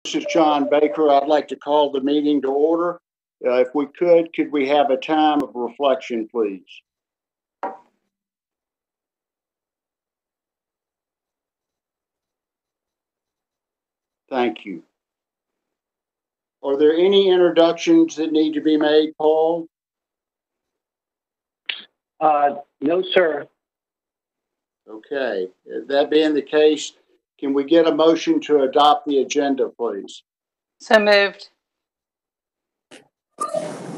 This is John Baker. I'd like to call the meeting to order. If we could we have a time of reflection, please? Thank you. Are there any introductions that need to be made, Paul? No, sir. Okay. That being the case, can we get a motion to adopt the agenda, please? So moved.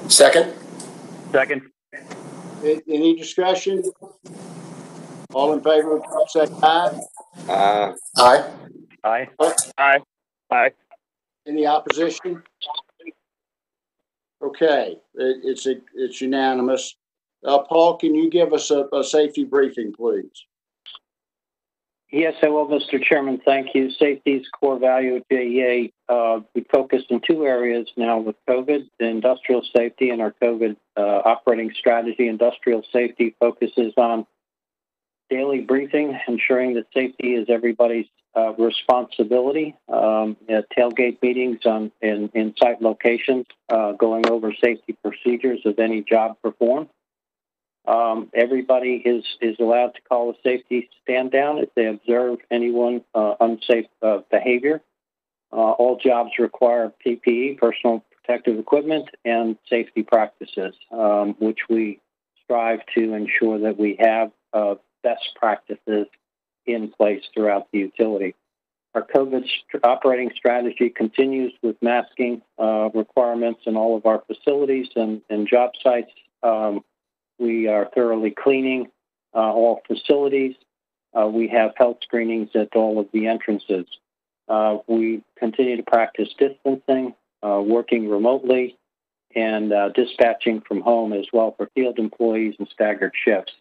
Second. Any discussion? All in favor, say aye. Aye. Aye. Aye. Any opposition? Okay, it's unanimous. Paul, can you give us a safety briefing, please? Yes, I will, Mr. Chairman. Thank you. Safety is core value at JEA. We focus in two areas now with COVID, the industrial safety and our COVID operating strategy. Industrial safety focuses on daily briefing, ensuring that safety is everybody's responsibility. Tailgate meetings in site locations, going over safety procedures of any job performed. Everybody is allowed to call a safety stand down if they observe anyone unsafe behavior. All jobs require PPE, personal protective equipment, and safety practices, which we strive to ensure that we have best practices in place throughout the utility. Our COVID operating strategy continues with masking requirements in all of our facilities and job sites. We are thoroughly cleaning all facilities. We have health screenings at all of the entrances. We continue to practice distancing, working remotely, and dispatching from home as well for field employees and staggered shifts.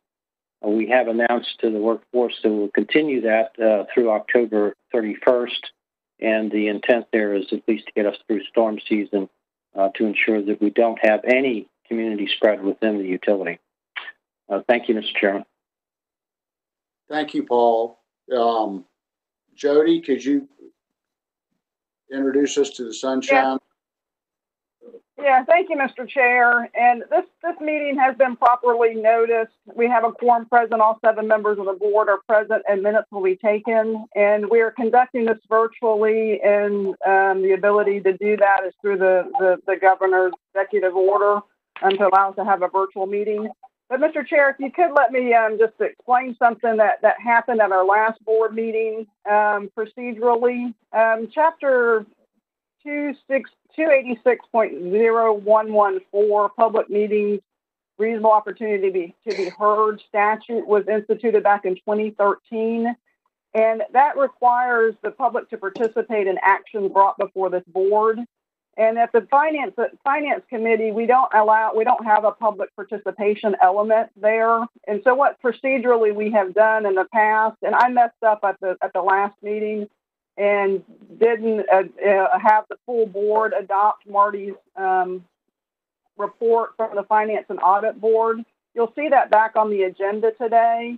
We have announced to the workforce that we'll continue that through October 31st, and the intent there is at least to get us through storm season to ensure that we don't have any community spread within the utility. Thank you, Mr. Chairman. Thank you, Paul. Jody, could you introduce us to the sunshine? Yeah, thank you, Mr. Chair. And this meeting has been properly noticed. We have a quorum present. All 7 members of the board are present, and minutes will be taken. And we are conducting this virtually, and the ability to do that is through the governor's executive order to allow us to have a virtual meeting. But, Mr. Chair, if you could let me just explain something that happened at our last board meeting procedurally. Chapter 286.0114, public meetings, reasonable opportunity to be heard statute was instituted back in 2013. And that requires the public to participate in actions brought before this board. And at the finance committee, we don't have a public participation element there. And so what procedurally we have done in the past, and I messed up at the last meeting and didn't have the full board adopt Marty's report from the Finance and Audit Board. You'll see that back on the agenda today.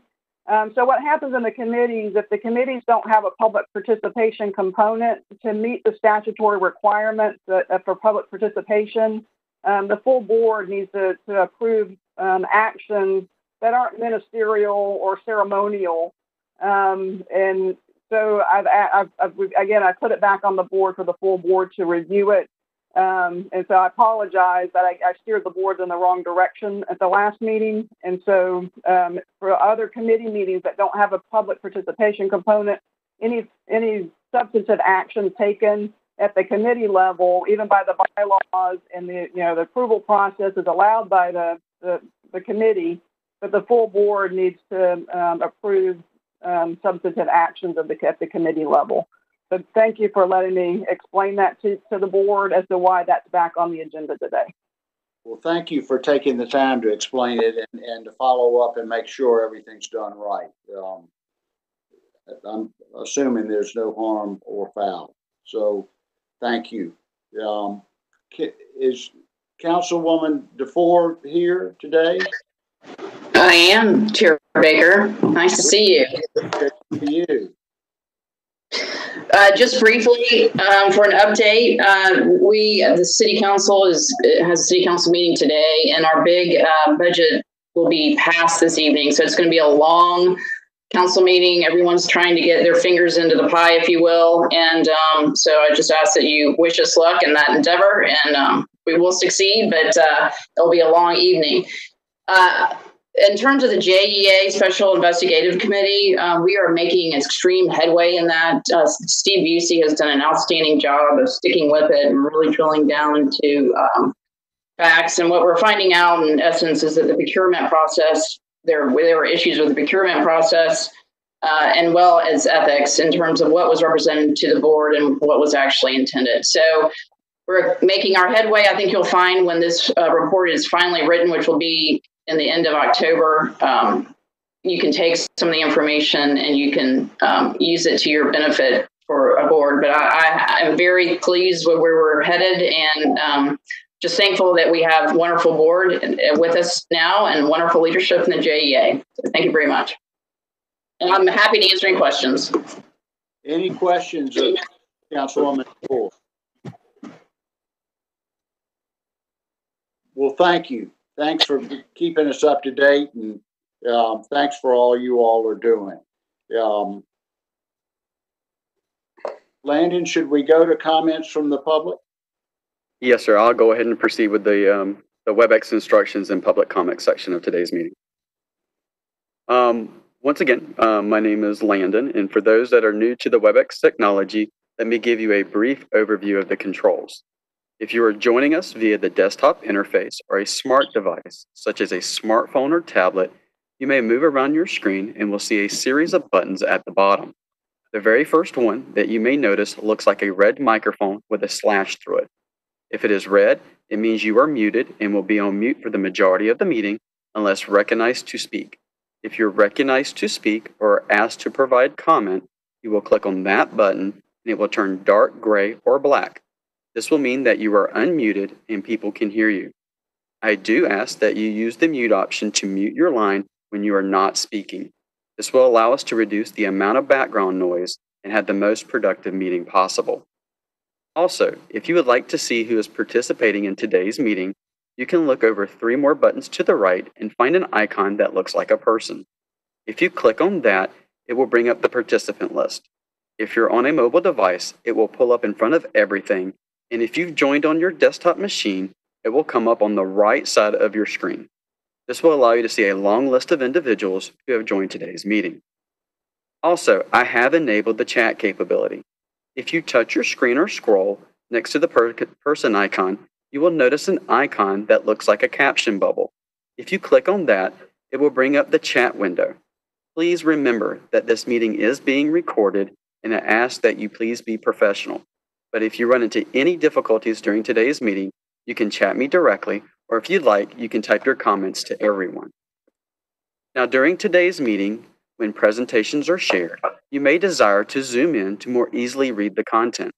So what happens in the committees, if the committees don't have a public participation component to meet the statutory requirements for public participation, the full board needs to approve actions that aren't ministerial or ceremonial. And so I put it back on the board for the full board to review it. And so I apologize that I steered the board in the wrong direction at the last meeting. And so for other committee meetings that don't have a public participation component, any substantive action taken at the committee level, even by the bylaws and the approval process is allowed by the committee, but the full board needs to approve substantive actions at the committee level. So thank you for letting me explain that to the board as to why that's back on the agenda today. Well, thank you for taking the time to explain it and to follow up and make sure everything's done right. I'm assuming there's no harm or foul. So thank you. Is Councilwoman DeFore here today? I am, Chair Baker. Nice to see you. Good to see you. Just briefly, for an update, the city council has a city council meeting today, and our big budget will be passed this evening. So it's going to be a long council meeting. Everyone's trying to get their fingers into the pie, if you will. And so I just ask that you wish us luck in that endeavor, and we will succeed, but it'll be a long evening. In terms of the JEA Special Investigative Committee, we are making extreme headway in that. Steve Busey has done an outstanding job of sticking with it and really drilling down into facts. And what we're finding out, in essence, is that the procurement process, there were issues with the procurement process, and well as ethics in terms of what was represented to the board and what was actually intended. So we're making our headway. I think you'll find when this report is finally written, which will be in the end of October, you can take some of the information and you can use it to your benefit for a board. But I'm very pleased with where we're headed, and just thankful that we have a wonderful board with us now and wonderful leadership in the JEA. So thank you very much. And I'm happy to answer any questions. Any questions of Councilwoman Poole? Well, thank you. Thanks for keeping us up to date, and thanks for all you all are doing. Landon, should we go to comments from the public? Yes, sir. I'll go ahead and proceed with the WebEx instructions and public comment section of today's meeting. Once again, my name is Landon, and for those that are new to the WebEx technology, let me give you a brief overview of the controls. If you are joining us via the desktop interface or a smart device, such as a smartphone or tablet, you may move around your screen and will see a series of buttons at the bottom. The very first one that you may notice looks like a red microphone with a slash through it. If it is red, it means you are muted and will be on mute for the majority of the meeting unless recognized to speak. If you're recognized to speak or asked to provide comment, you will click on that button and it will turn dark gray or black. This will mean that you are unmuted and people can hear you. I do ask that you use the mute option to mute your line when you are not speaking. This will allow us to reduce the amount of background noise and have the most productive meeting possible. Also, if you would like to see who is participating in today's meeting, you can look over 3 more buttons to the right and find an icon that looks like a person. If you click on that, it will bring up the participant list. If you're on a mobile device, it will pull up in front of everything. And if you've joined on your desktop machine, it will come up on the right side of your screen. This will allow you to see a long list of individuals who have joined today's meeting. Also, I have enabled the chat capability. If you touch your screen or scroll next to the person icon, you will notice an icon that looks like a caption bubble. If you click on that, it will bring up the chat window. Please remember that this meeting is being recorded, and I ask that you please be professional. But if you run into any difficulties during today's meeting, you can chat me directly, or if you'd like, you can type your comments to everyone. Now, during today's meeting, when presentations are shared, you may desire to zoom in to more easily read the content.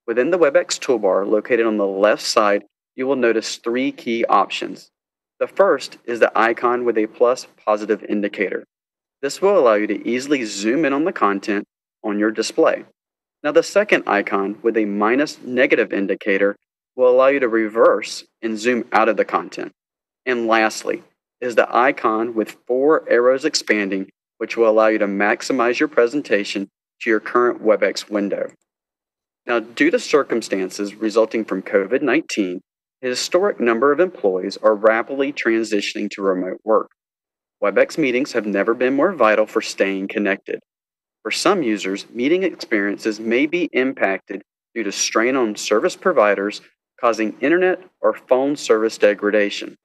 Within the WebEx toolbar located on the left side, you will notice 3 key options. The first is the icon with a plus positive indicator. This will allow you to easily zoom in on the content on your display. Now, the second icon with a minus negative indicator will allow you to reverse and zoom out of the content. And lastly is the icon with 4 arrows expanding, which will allow you to maximize your presentation to your current WebEx window. Now, due to circumstances resulting from COVID-19, a historic number of employees are rapidly transitioning to remote work. WebEx meetings have never been more vital for staying connected. For some users, meeting experiences may be impacted due to strain on service providers, causing internet or phone service degradation.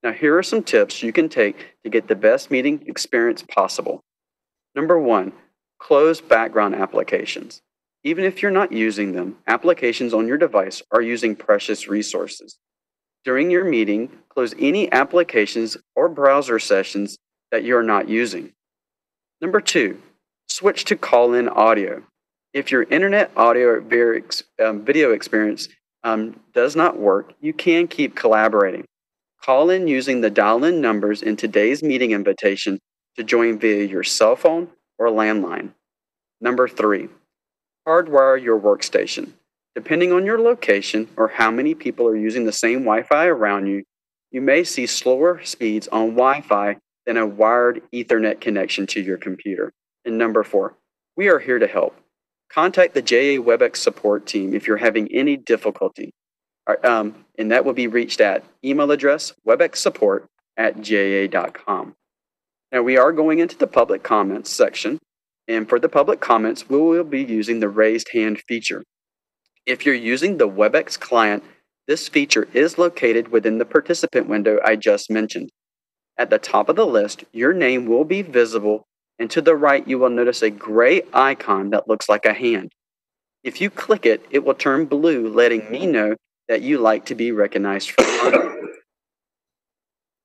Now, here are some tips you can take to get the best meeting experience possible. Number 1, close background applications. Even if you're not using them, applications on your device are using precious resources. During your meeting, close any applications or browser sessions that you're not using. Number 2, switch to call-in audio. If your internet audio video experience does not work, you can keep collaborating. Call in using the dial-in numbers in today's meeting invitation to join via your cell phone or landline. Number 3, Hardwire your workstation. Depending on your location or how many people are using the same Wi-Fi around you, you may see slower speeds on Wi-Fi than a wired Ethernet connection to your computer. And number 4, we are here to help. Contact the JEA WebEx support team if you're having any difficulty. And that will be reached at email address webexsupport@jea.com. Now we are going into the public comments section, and for the public comments, we will be using the raised hand feature. If you're using the WebEx client, this feature is located within the participant window I just mentioned. At the top of the list, your name will be visible, and to the right, you will notice a gray icon that looks like a hand. If you click it, it will turn blue, letting me know that you like to be recognized for comment.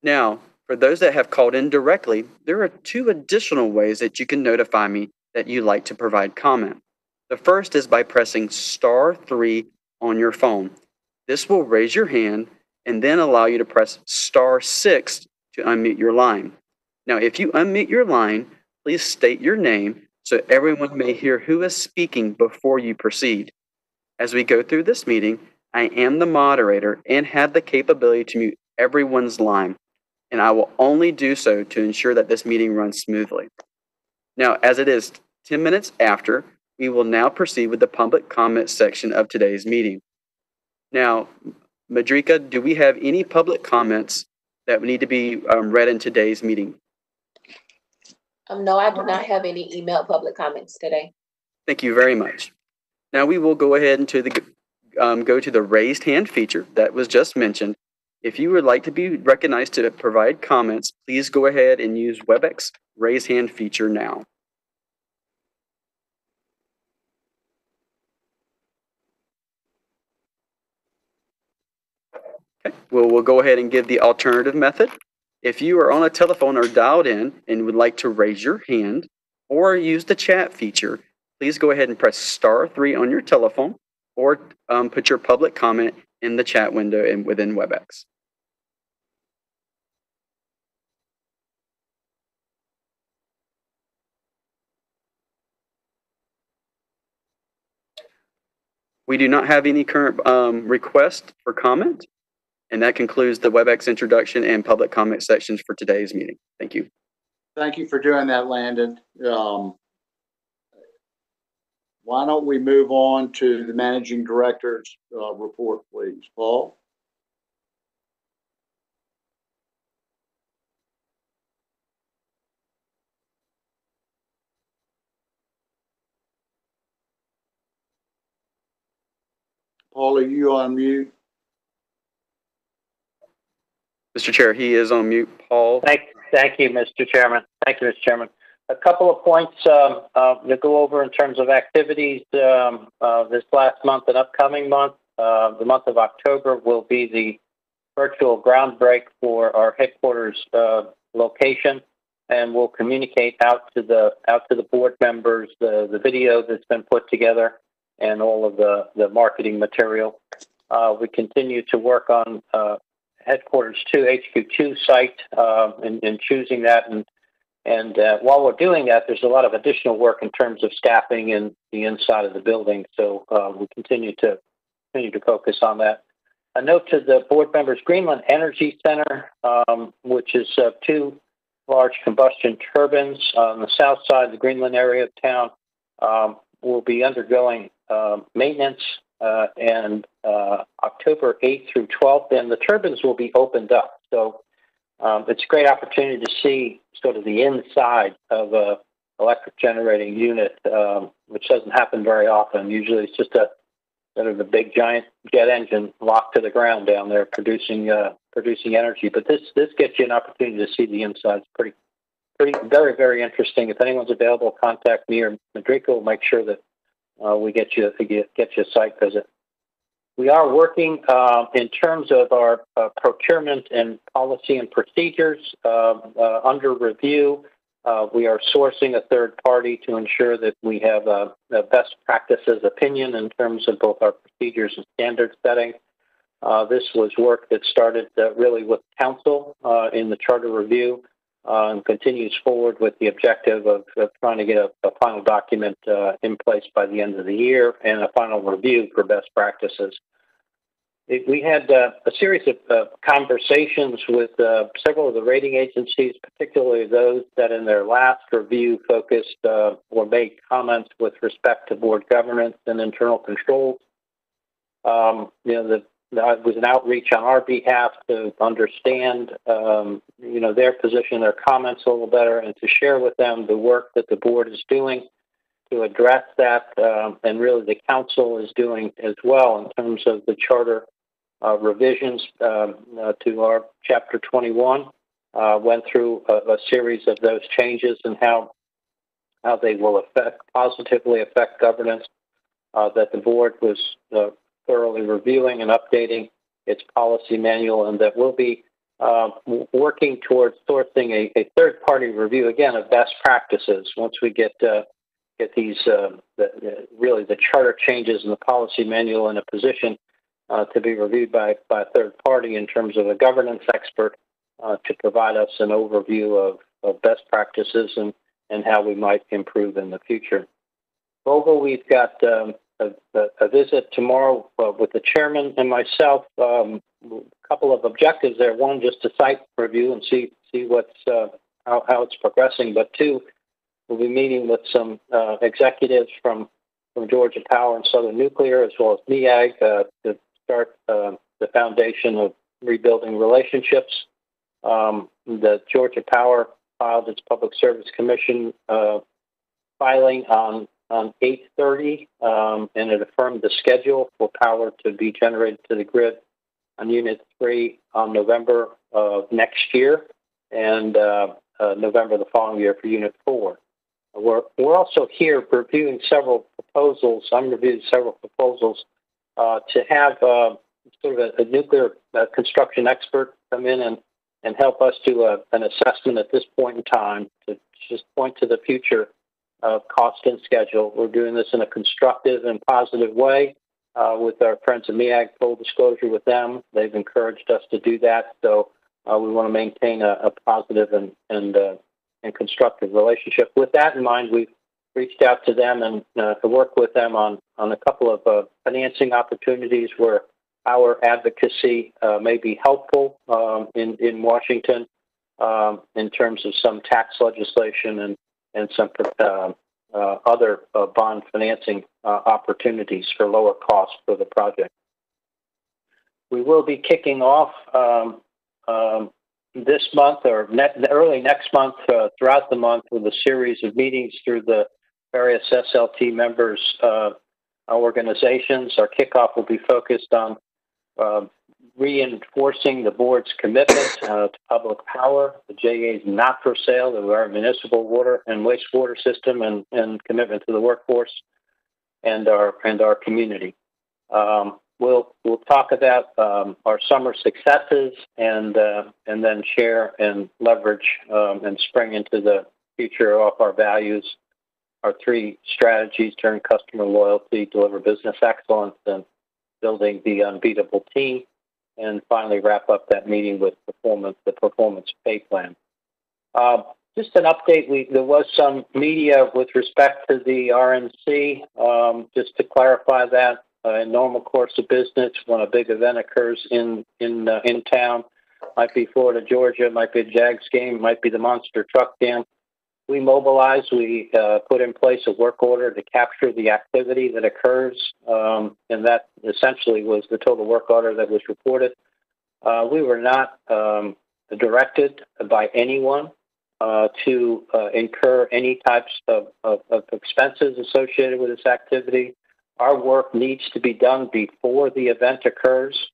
Now, for those that have called in directly, there are 2 additional ways that you can notify me that you like to provide comment. The first is by pressing *3 on your phone. This will raise your hand and then allow you to press *6 to unmute your line. Now, if you unmute your line, please state your name so everyone may hear who is speaking before you proceed. As we go through this meeting, I am the moderator and have the capability to mute everyone's line, and I will only do so to ensure that this meeting runs smoothly. Now, as it is 10 minutes after, we will now proceed with the public comment section of today's meeting. Now, Madrika, do we have any public comments that need to be read in today's meeting? No, I do not have any email public comments today. Thank you very much. Now we will go ahead and go to the raised hand feature that was just mentioned. If you would like to be recognized to provide comments, please go ahead and use WebEx raise hand feature now. Okay, we'll go ahead and give the alternative method. If you are on a telephone or dialed in and would like to raise your hand or use the chat feature, please go ahead and press *3 on your telephone or put your public comment in the chat window within WebEx. We do not have any current requests for comment, and that concludes the WebEx introduction and public comment sections for today's meeting. Thank you. Thank you for doing that, Landon. Why don't we move on to the managing director's report, please? Paul? Paul, are you on mute? Mr. Chair, he is on mute. Paul? Thank you, Mr. Chairman. Thank you, Mr. Chairman. A couple of points to go over in terms of activities this last month and upcoming month. The month of October will be the virtual ground break for our headquarters location, and we'll communicate out to the board members the video that's been put together and all of the marketing material. We continue to work on headquarters 2, HQ2 site in choosing that, and while we're doing that, there's a lot of additional work in terms of staffing in the inside of the building. So we continue to focus on that. A note to the board members: Greenland Energy Center, which is 2 large combustion turbines on the south side of the Greenland area of town, will be undergoing maintenance and October 8th through 12th, and the turbines will be opened up. So it's a great opportunity to see sort of the inside of a electric generating unit, which doesn't happen very often. Usually it's just a big giant jet engine locked to the ground down there producing energy. But this gets you an opportunity to see the inside. It's pretty very, very interesting. If anyone's available, contact me or Madrika. We'll make sure that we get you a site visit. We are working in terms of our procurement and policy and procedures under review. We are sourcing a third party to ensure that we have a best practices opinion in terms of both our procedures and standard setting. This was work that started really with council in the charter review. and continues forward with the objective of trying to get a final document in place by the end of the year and a final review for best practices. We had a series of conversations with several of the rating agencies, particularly those that in their last review focused or made comments with respect to board governance and internal controls. There was an outreach on our behalf to understand, their position, their comments a little better, and to share with them the work that the board is doing to address that, and really the council is doing as well in terms of the charter revisions to our Chapter 21. Went through a series of those changes and how they will positively affect governance. That the board was thoroughly reviewing and updating its policy manual, and that we'll be working towards sourcing a third-party review again of best practices once we get these really the charter changes in the policy manual in a position to be reviewed by a third party in terms of a governance expert to provide us an overview of best practices and how we might improve in the future. Vogel, we've got a visit tomorrow with the chairman and myself. A couple of objectives there. One, just a site review and see what's how it's progressing. But two, we'll be meeting with some executives from Georgia Power and Southern Nuclear, as well as MEAG, to start the foundation of rebuilding relationships. The Georgia Power filed its Public Service Commission filing on 8/30, and it affirmed the schedule for power to be generated to the grid on Unit 3 on November of next year, and November the following year for Unit 4. We're also here reviewing several proposals. I'm reviewing several proposals to have sort of a nuclear construction expert come in and help us do an assessment at this point in time to just point to the future of cost and schedule. We're doing this in a constructive and positive way with our friends at MEAG, full disclosure with them. They've encouraged us to do that, so we want to maintain a positive and constructive relationship. With that in mind, we've reached out to them and to work with them on a couple of financing opportunities where our advocacy may be helpful in Washington in terms of some tax legislation and some other bond financing opportunities for lower costs for the project. We will be kicking off this month or early next month, throughout the month, with a series of meetings through the various SLT members' organizations. Our kickoff will be focused on reinforcing the board's commitment to public power. The JEA is not for sale of our municipal water and wastewater system, and commitment to the workforce and our community. We'll talk about our summer successes and then share and leverage and spring into the future of our values, our three strategies: turn customer loyalty, deliver business excellence, and building the unbeatable team. And finally, wrap up that meeting with the performance pay plan. Just an update. There was some media with respect to the RNC. Just to clarify that, in normal course of business, when a big event occurs in town, might be Florida, Georgia, might be a Jags game, might be the Monster Truck Jam, we mobilize. We put in place a work order to capture the activity that occurs, and that essentially was the total work order that was reported. We were not directed by anyone to incur any types of expenses associated with this activity. Our work needs to be done before the event occurs,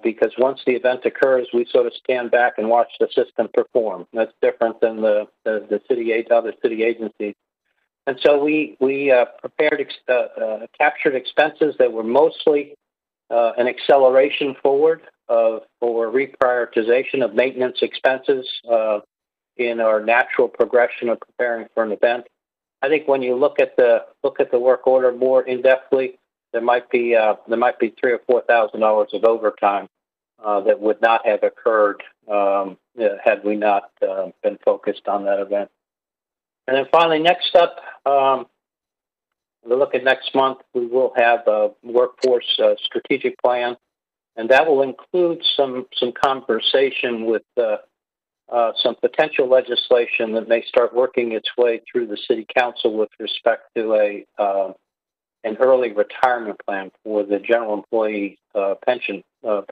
because once the event occurs, we sort of stand back and watch the system perform. That's different than the other city agencies. And so we captured expenses that were mostly an acceleration forward for reprioritization of maintenance expenses in our natural progression of preparing for an event. I think when you look at the work order more in depthly, there might be $3,000 or $4,000 of overtime that would not have occurred had we not been focused on that event. And then finally, next up, we look at next month, we will have a workforce strategic plan, and that will include some conversation with some potential legislation that may start working its way through the city council with respect to an early retirement plan for the general employee pension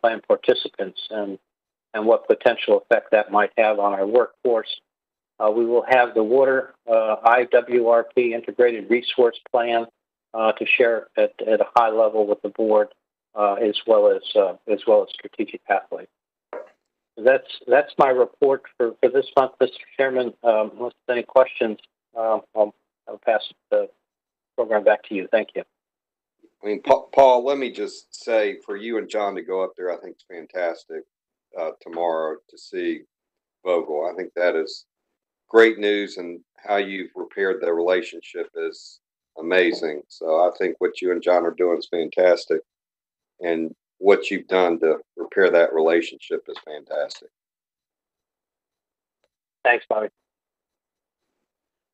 plan participants, and what potential effect that might have on our workforce. We will have the water IWRP integrated resource plan to share at a high level with the board, as well as strategic pathways. That's my report for this month, Mr. Chairman. Unless there's any questions, I'll pass the program back to you. Thank you. I mean, Paul, let me just say, for you and John to go up there, I think it's fantastic tomorrow to see Vogel. I think that is great news, and how you've repaired the relationship is amazing. So I think what you and John are doing is fantastic, and what you've done to repair that relationship is fantastic. Thanks, Bobby.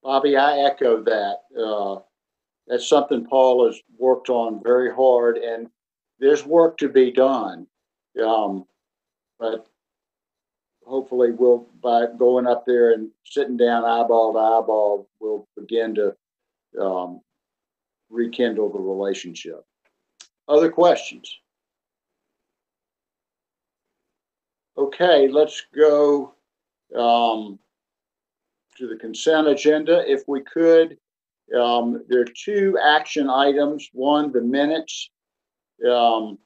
Bobby, I echo that. That's something Paul has worked on very hard, and there's work to be done. But hopefully by going up there and sitting down eyeball to eyeball, we'll begin to rekindle the relationship. Other questions? Okay, let's go to the consent agenda. If we could, there are two action items. One, the minutes of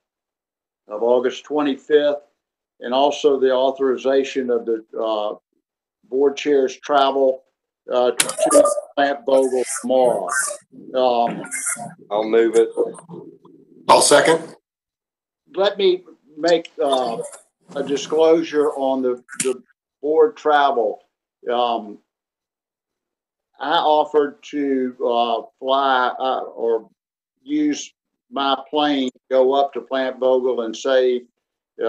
August 25th, and also the authorization of the board chair's travel to Plant Vogel tomorrow. I'll move it. I'll second. Let me make a disclosure on the board travel. I offered to fly or use my plane to go up to Plant Vogel and save 8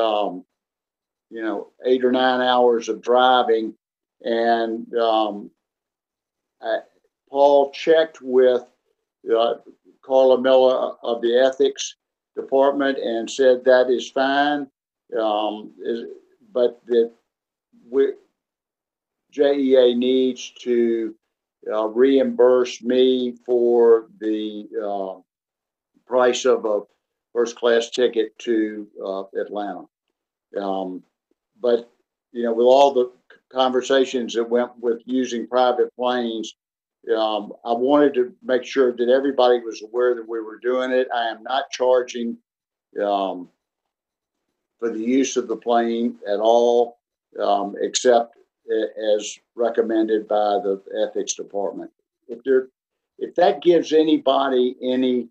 or 9 hours of driving. And Paul checked with Carla Miller of the ethics department and said that is fine, but that JEA needs to reimburse me for the price of a first-class ticket to Atlanta. But with all the conversations that went with using private planes, I wanted to make sure that everybody was aware that we were doing it. I am not charging for the use of the plane at all, except as recommended by the ethics department. If that gives anybody any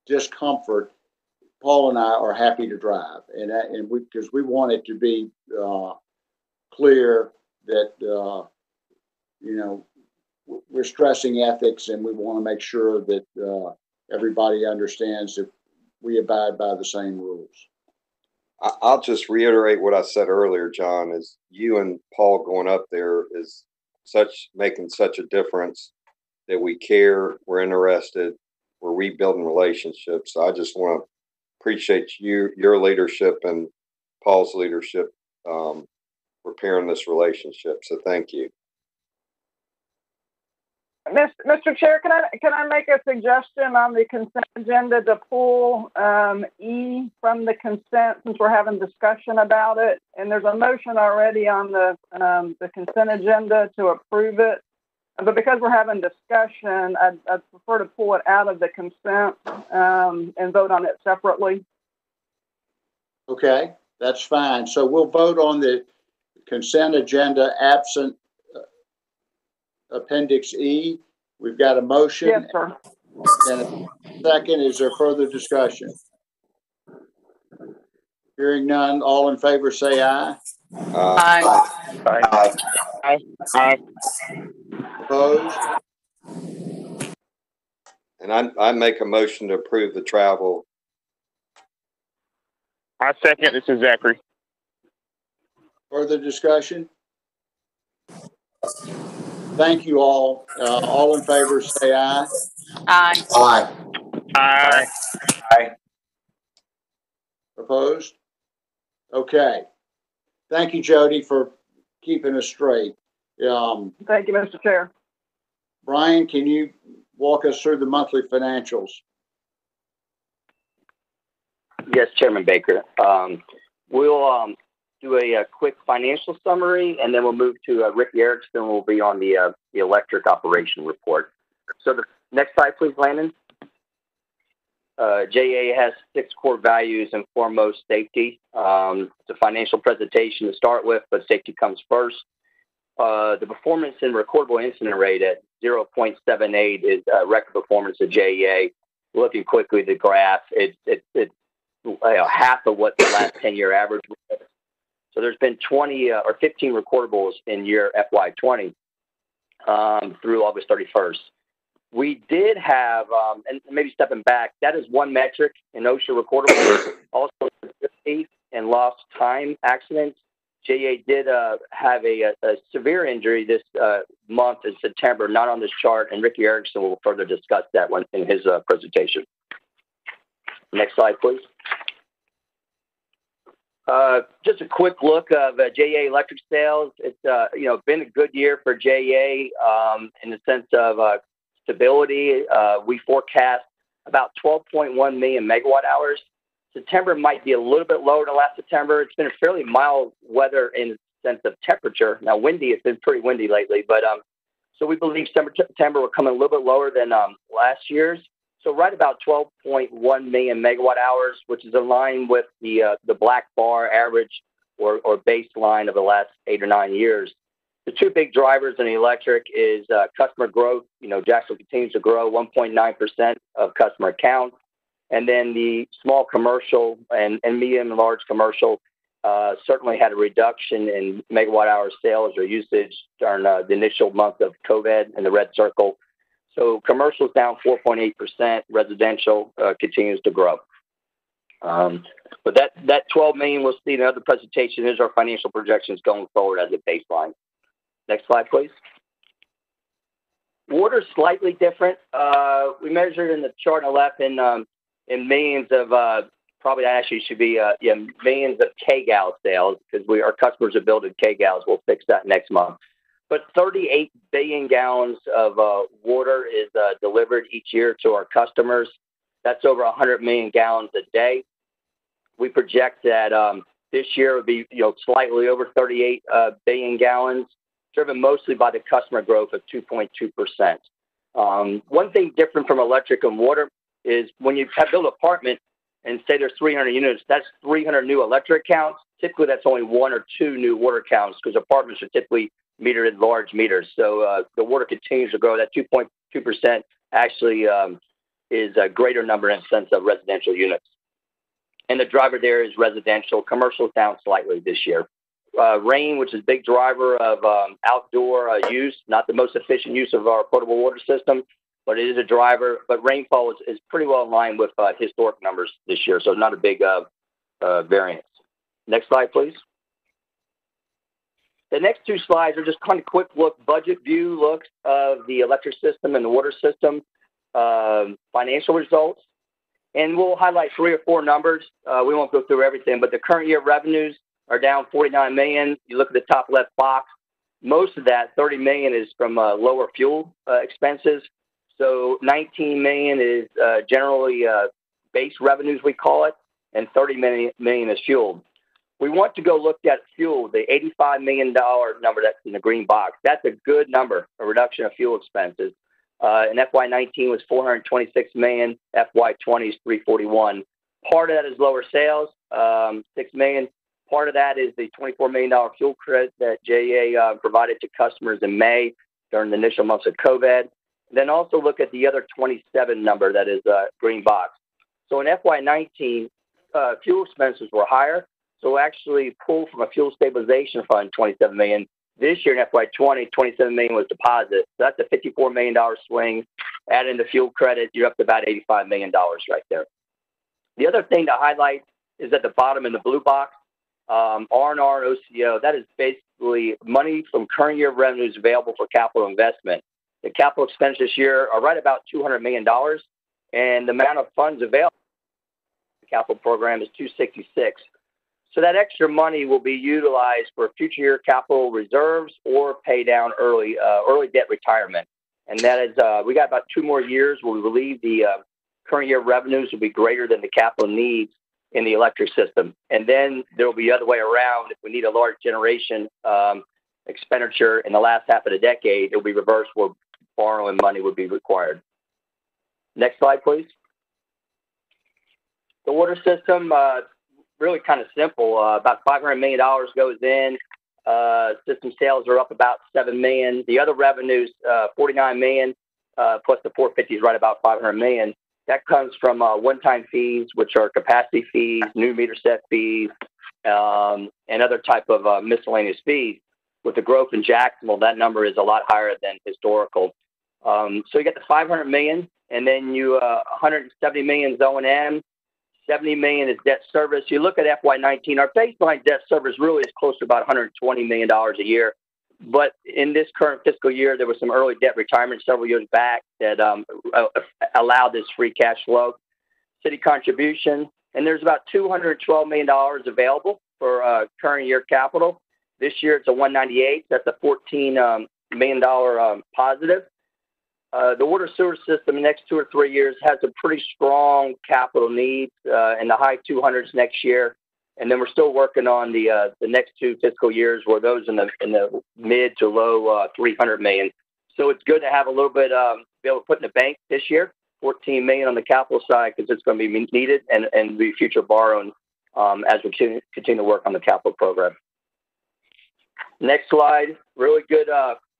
discomfort, Paul and I are happy to drive, and because we want it to be clear that we're stressing ethics, and we want to make sure that everybody understands that we abide by the same rules. I'll just reiterate what I said earlier, John, is you and Paul going up there is making such a difference that we care, we're interested, we're rebuilding relationships. So I just want to appreciate your leadership and Paul's leadership repairing this relationship. So thank you. Mr. Chair, can I make a suggestion on the consent agenda to pull E from the consent, since we're having discussion about it? And there's a motion already on the consent agenda to approve it, but because we're having discussion, I'd prefer to pull it out of the consent and vote on it separately. Okay, that's fine. So we'll vote on the consent agenda absent Appendix E. We've got a motion. Yes, sir. And a second. Is there further discussion? Hearing none, all in favor say aye. Aye. Aye. Aye. Aye. Opposed? And I make a motion to approve the travel. I second. This is Zachary. Further discussion? Thank you all. All in favor, say aye. Aye. Aye. Aye. Opposed? Okay. Thank you, Jody, for keeping us straight. Thank you, Mr. Chair. Brian, can you walk us through the monthly financials? Yes, Chairman Baker. We'll do a quick financial summary, and then we'll move to Ricky Erickson, who will be on the electric operation report. So the next slide, please, Landon. JEA has 6 core values, and foremost, safety. It's a financial presentation to start with, but safety comes first. The performance and recordable incident rate at 0.78 is record performance at JEA. Looking quickly at the graph, it's half of what the last 10-year average was. So there's been 20 or 15 recordables in year FY20 through August 31st. We did have, and maybe stepping back, that is one metric in OSHA recordables. Also, safety and lost time accidents. JEA did have a severe injury this month in September, not on this chart, and Ricky Erickson will further discuss that one in his presentation. Next slide, please. Just a quick look of JEA electric sales. It's been a good year for JEA in the sense of stability. We forecast about 12.1 million megawatt hours. September might be a little bit lower than last September. It's been a fairly mild weather in the sense of temperature. Now, windy, it's been pretty windy lately, but so we believe September will come in a little bit lower than last year's. So right about 12.1 million megawatt hours, which is in line with the black bar average or baseline of the last 8 or 9 years. The two big drivers in the electric is customer growth. Jacksonville continues to grow 1.9% of customer accounts. And then the small commercial and medium and large commercial certainly had a reduction in megawatt hour sales or usage during the initial month of COVID in the red circle. So commercial is down 4.8%. Residential continues to grow. But that 12 million we'll see in another presentation is our financial projections going forward as a baseline. Next slide, please. Water is slightly different. We measured in the chart on the left in millions of probably actually should be millions of KGAL sales because our customers are building KGALs. We'll fix that next month. But 38 billion gallons of water is delivered each year to our customers. That's over 100 million gallons a day. We project that this year would be slightly over 38 billion gallons, driven mostly by the customer growth of 2.2%. One thing different from electric and water is when you have built an apartment and say there's 300 units, that's 300 new electric counts. Typically, that's only 1 or 2 new water counts because apartments are typically metered in large meters. So the water continues to grow. That 2.2% actually is a greater number in the sense of residential units. And the driver there is residential. Commercial is down slightly this year. Rain, which is a big driver of outdoor use, not the most efficient use of our potable water system, but it is a driver. But rainfall is pretty well in line with historic numbers this year, so not a big variance. Next slide, please. The next 2 slides are just kind of quick look, budget view looks of the electric system and the water system financial results. And we'll highlight 3 or 4 numbers. We won't go through everything, but the current year revenues are down 49 million. You look at the top left box, most of that 30 million is from lower fuel expenses. So 19 million is generally base revenues, we call it, and 30 million is fuel. We want to go look at fuel, the $85 million number that's in the green box. That's a good number, a reduction of fuel expenses. In FY19 was 426 million. FY20 is 341. Part of that is lower sales, 6 million. Part of that is the $24 million fuel credit that JEA provided to customers in May during the initial months of COVID. Then also look at the other 27 number that is green box. So in FY19, fuel expenses were higher. So actually pulled from a fuel stabilization fund, 27 million. This year in FY20, 27 million was deposit. So that's a $54 million swing. Add in the fuel credit, you're up to about $85 million right there. The other thing to highlight is at the bottom in the blue box, R&R and OCO, that is basically money from current year revenues available for capital investment. The capital expenditures this year are right about $200 million, and the amount of funds available for the capital program is $266. So that extra money will be utilized for future year capital reserves or pay down early debt retirement. And that is, we got about 2 more years where we believe the current year revenues will be greater than the capital needs in the electric system. And then there will be the other way around. If we need a large generation expenditure in the last half of the decade, it will be reversed where borrowing money would be required. Next slide, please. The water system, really kind of simple. About $500 million goes in. System sales are up about $7 million. The other revenues, $49 million, plus the $450 is right about $500 million. That comes from one-time fees, which are capacity fees, new meter set fees, and other type of miscellaneous fees. With the growth in Jacksonville, that number is a lot higher than historical. So you get the $500 million, and then you $170 million is O&M, $70 million is debt service. You look at FY19, our baseline debt service really is close to about $120 million a year. But in this current fiscal year, there was some early debt retirement several years back that allowed this free cash flow. City contribution, and there's about $212 million available for current year capital. This year it's a $198. That's a $14 million positive. The water sewer system in the next 2 or 3 years has a pretty strong capital needs in the high 200s next year. And then we're still working on the next 2 fiscal years where those in the mid to low 300 million. So it's good to have a little bit be able to put in the bank this year, 14 million on the capital side because it's going to be needed and be future borrowing as we continue to work on the capital program. Next slide, really good,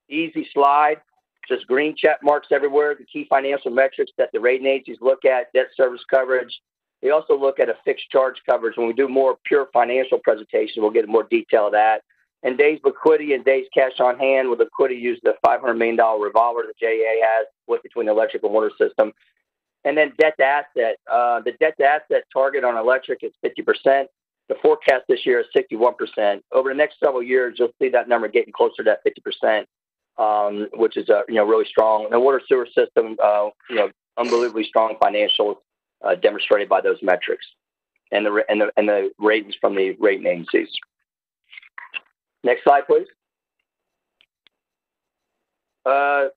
easy slide. Just green check marks everywhere. The key financial metrics that the rating agencies look at: debt service coverage. They also look at a fixed charge coverage. When we do more pure financial presentation, we'll get in more detail of that. And days liquidity and days cash on hand. With liquidity, use the $500 million revolver the JEA has split between the electric and water system. And then debt to asset. The debt to asset target on electric is 50%. The forecast this year is 61%. Over the next several years, you'll see that number getting closer to that 50%, which is really strong. And the water sewer system, unbelievably strong financials. Demonstrated by those metrics and the ratings from the rating agencies. Next slide, please. An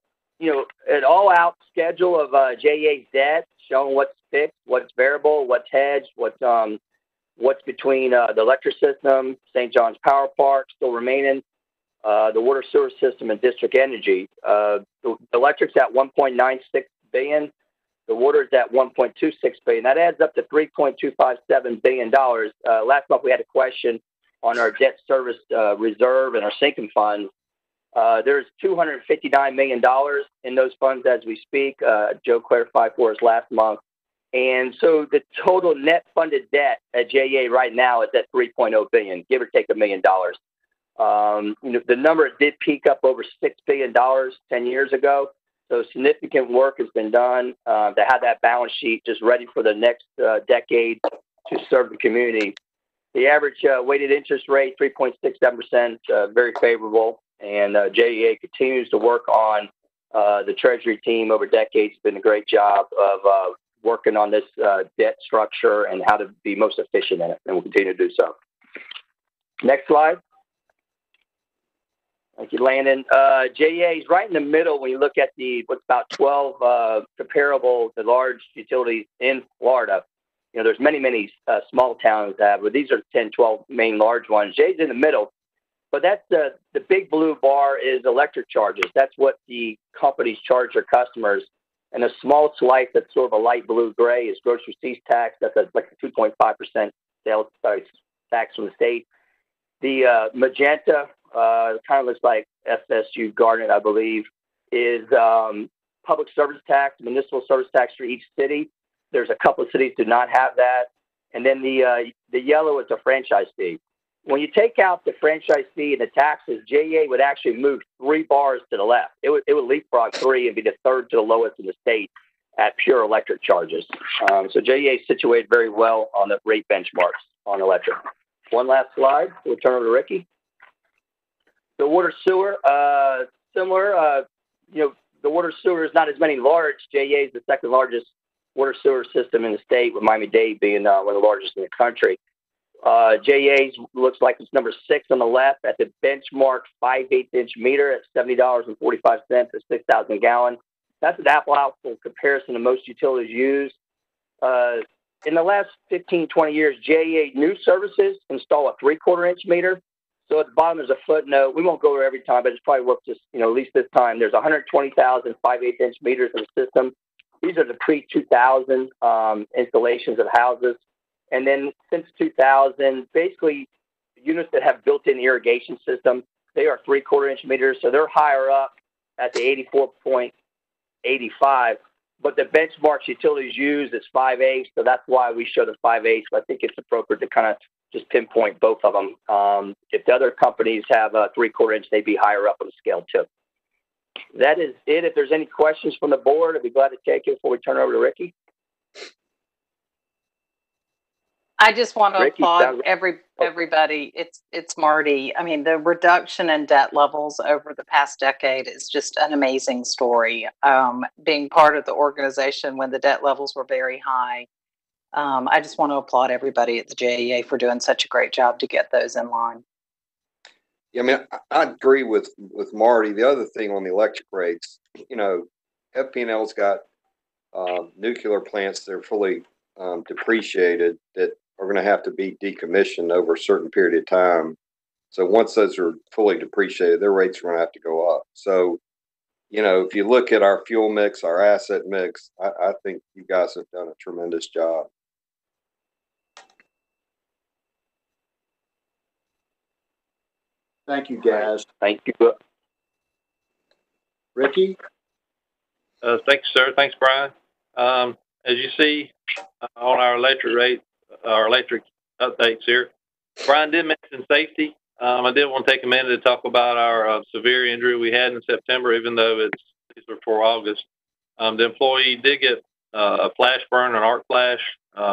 all-out schedule of JEA's debt showing what's fixed, what's variable, what's hedged, what's between the electric system, St. John's Power Park still remaining, the water sewer system, and district energy. The electric's at $1.96 billion. The water is at $1.26 billion. That adds up to $3.257 billion. Last month we had a question on our debt service reserve and our sinking funds. There's $259 million in those funds as we speak. Joe clarified for us last month. And so the total net funded debt at JEA right now is at $3.0 billion, give or take $1 million. The number did peak up over $6 billion 10 years ago. So significant work has been done to have that balance sheet just ready for the next decade to serve the community. The average weighted interest rate, 3.67%, very favorable. And JEA continues to work on the Treasury team over decades. It's been a great job of working on this debt structure and how to be most efficient in it, and we'll continue to do so. Next slide. Thank you, Landon. JEA is right in the middle when you look at what's about 12 comparable to large utilities in Florida. There's many small towns that, but these are 10, 12 main large ones. JEA's in the middle, but that's the big blue bar is electric charges. That's what the companies charge their customers. And a small slice that's sort of a light blue gray is gross receipts tax. That's like a 2.5% sales tax from the state. The magenta, kind of looks like FSU Garnet, I believe, is public service tax, municipal service tax for each city. There's a couple of cities do not have that. And then the yellow is a franchise fee. When you take out the franchise fee and the taxes, JEA would actually move 3 bars to the left. It would leapfrog 3 and be the third to the lowest in the state at pure electric charges. So JEA is situated very well on the rate benchmarks on electric. one last slide. We'll turn over to Ricky. The water sewer, similar. The water sewer is not as many large. JEA is the second largest water sewer system in the state, with Miami-Dade being one of the largest in the country. JEA looks like it's number 6 on the left at the benchmark 5/8-inch meter at $70.45 a 6,000 gallon. That's an apple-to-apple comparison to most utilities used. In the last 15, 20 years, JEA new services install a 3/4-inch meter. So at the bottom there's a footnote. We won't go over every time, but it's probably worth just, at least this time. There's 120,000 5/8-inch meters in the system. These are the pre-2000 installations of houses. And then since 2000, basically units that have built-in irrigation system, they are 3/4-inch meters. So they're higher up at the 84.85. But the benchmarks utilities use is 5/8. So that's why we show the 5/8. But I think it's appropriate to kind of just pinpoint both of them. If the other companies have a 3/4-inch, they'd be higher up on the scale too. That is it. If there's any questions from the board, I'd be glad to take it before we turn it over to Ricky. I just want to Ricky, applaud everybody. It's Marty. I mean, the reduction in debt levels over the past decade is just an amazing story. Being part of the organization when the debt levels were very high, I just want to applaud everybody at the JEA for doing such a great job to get those in line. Yeah, I mean, I agree with Marty. The other thing on the electric rates, FP&L's got nuclear plants that are fully depreciated that are going to have to be decommissioned over a certain period of time. So once those are fully depreciated, their rates are going to have to go up. So, if you look at our fuel mix, our asset mix, I think you guys have done a tremendous job. Thank you, guys. Thank you. Ricky? Thanks, sir. Thanks, Brian. As you see on our electric updates here, Brian did mention safety. I did want to take a minute to talk about our severe injury we had in September, even though these were for August. The employee did get a flash burn, an arc flash,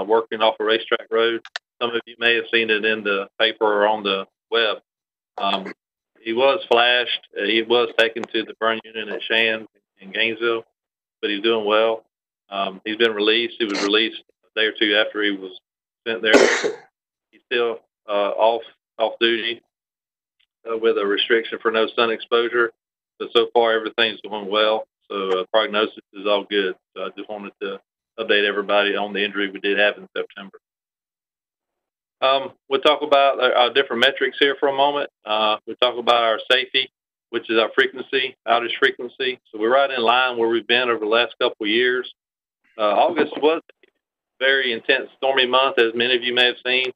working off a racetrack road. Some of you may have seen it in the paper or on the web. He was flashed. He was taken to the burn unit at Shands in Gainesville, but he's doing well. He's been released. He was released a day or two after he was sent there. He's still off duty with a restriction for no sun exposure. But so far, everything's going well. So prognosis is all good. So I just wanted to update everybody on the injury we did have in September. We'll talk about our different metrics here for a moment. We'll talk about our safety, which is our outage frequency. So we're right in line where we've been over the last couple of years. August was a very intense stormy month, as many of you may have seen.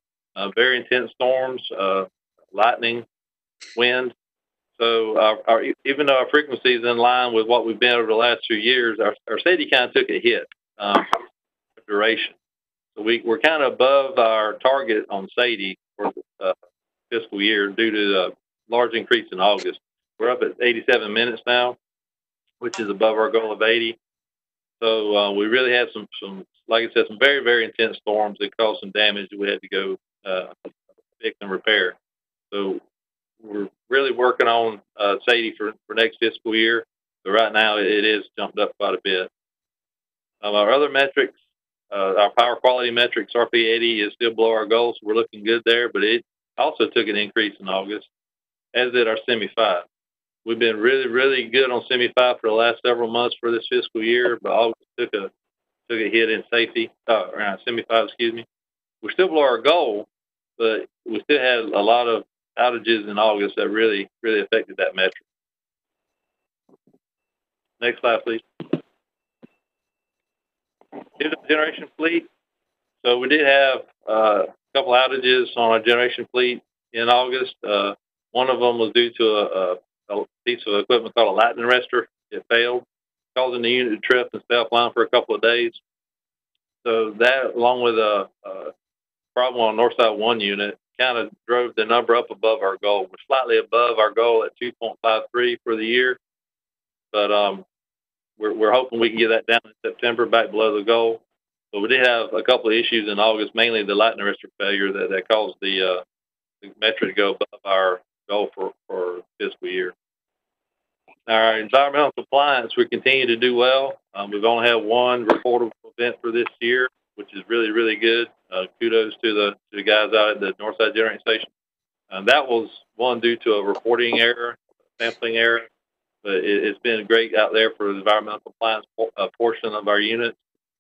Very intense storms, lightning, wind. So even though our frequency is in line with what we've been over the last 2 years, our safety kind of took a hit duration. So we're kind of above our target on SAIDI for the fiscal year due to the large increase in August. We're up at 87 minutes now, which is above our goal of 80. So we really had some, like I said, some very, very intense storms that caused some damage that we had to go fix and repair. So we're really working on SAIDI for next fiscal year. So right now it is jumped up quite a bit. Our other metrics, our power quality metrics, RP80 is still below our goal, so we're looking good there, but it also took an increase in August, as did our Semi-5. We've been really, really good on Semi-5 for the last several months for this fiscal year, but August took a hit in safety, Semi-5, excuse me. We're still below our goal, but we still had a lot of outages in August that really, really affected that metric. Next slide, please. Generation fleet. So we did have a couple outages on our generation fleet in August. One of them was due to a piece of equipment called a lightning arrestor. It failed, causing the unit to trip and stay offline for a couple of days. So that, along with a problem on Northside 1 unit, kind of drove the number up above our goal. We're slightly above our goal at 2.53 for the year, but we're hoping we can get that down in September, back below the goal. But we did have a couple of issues in August, mainly the lightning arrestor failure that caused the the metric to go above our goal for fiscal year. Our environmental compliance, we continue to do well. We've only had one reportable event for this year, which is really, really good. Kudos to the guys out at the Northside Generating Station. That was one due to a reporting error, sampling error, but it's been great out there for the environmental compliance portion of our units.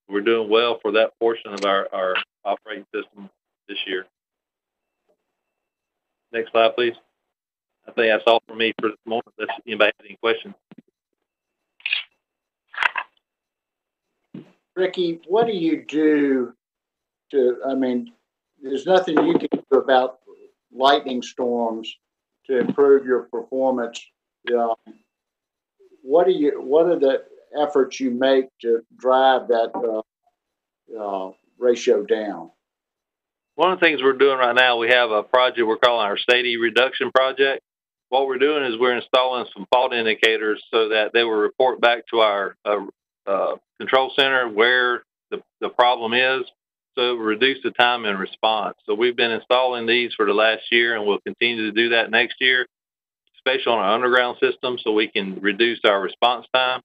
We're doing well for that portion of our operating system this year. Next slide, please. I think that's all for me for this moment. Unless anybody has any questions. Ricky, what do you do there's nothing you can do about lightning storms to improve your performance. What are the efforts you make to drive that ratio down? One of the things we're doing right now, we have a project we're calling our SAIDI reduction project. What we're doing is we're installing some fault indicators so that they will report back to our control center where the problem is, so it will reduce the time in response. So we've been installing these for the last year, and we'll continue to do that next year, especially on our underground system, so we can reduce our response time.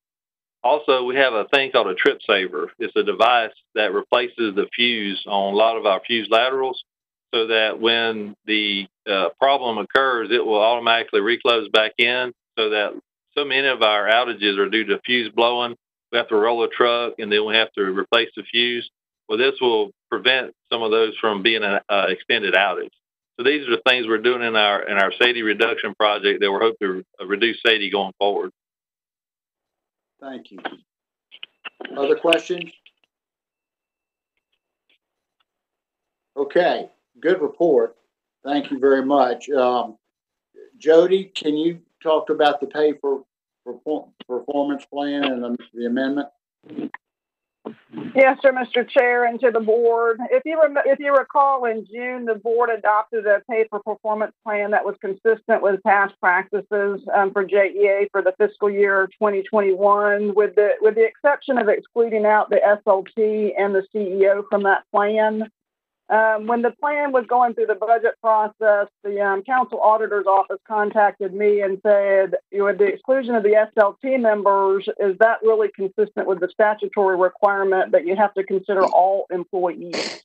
Also, we have a thing called a trip saver. It's a device that replaces the fuse on a lot of our fuse laterals, so that when the problem occurs, it will automatically reclose back in, so that so many of our outages are due to fuse blowing. We have to roll a truck, and then we have to replace the fuse. Well, this will prevent some of those from being an extended outage. So these are the things we're doing in our SAIDI reduction project that we're hoping to reduce SAIDI going forward. Thank you. Other questions? Okay, good report. Thank you very much. Jody, can you talk about the pay for performance plan and the amendment? Yes, sir, Mr. Chair, and to the board. If you recall, in June, the board adopted a pay for performance plan that was consistent with past practices for JEA for the fiscal year 2021, with the exception of excluding out the SLT and the CEO from that plan. When the plan was going through the budget process, the council auditor's office contacted me and said, with the exclusion of the SLT members, is that really consistent with the statutory requirement that you have to consider all employees?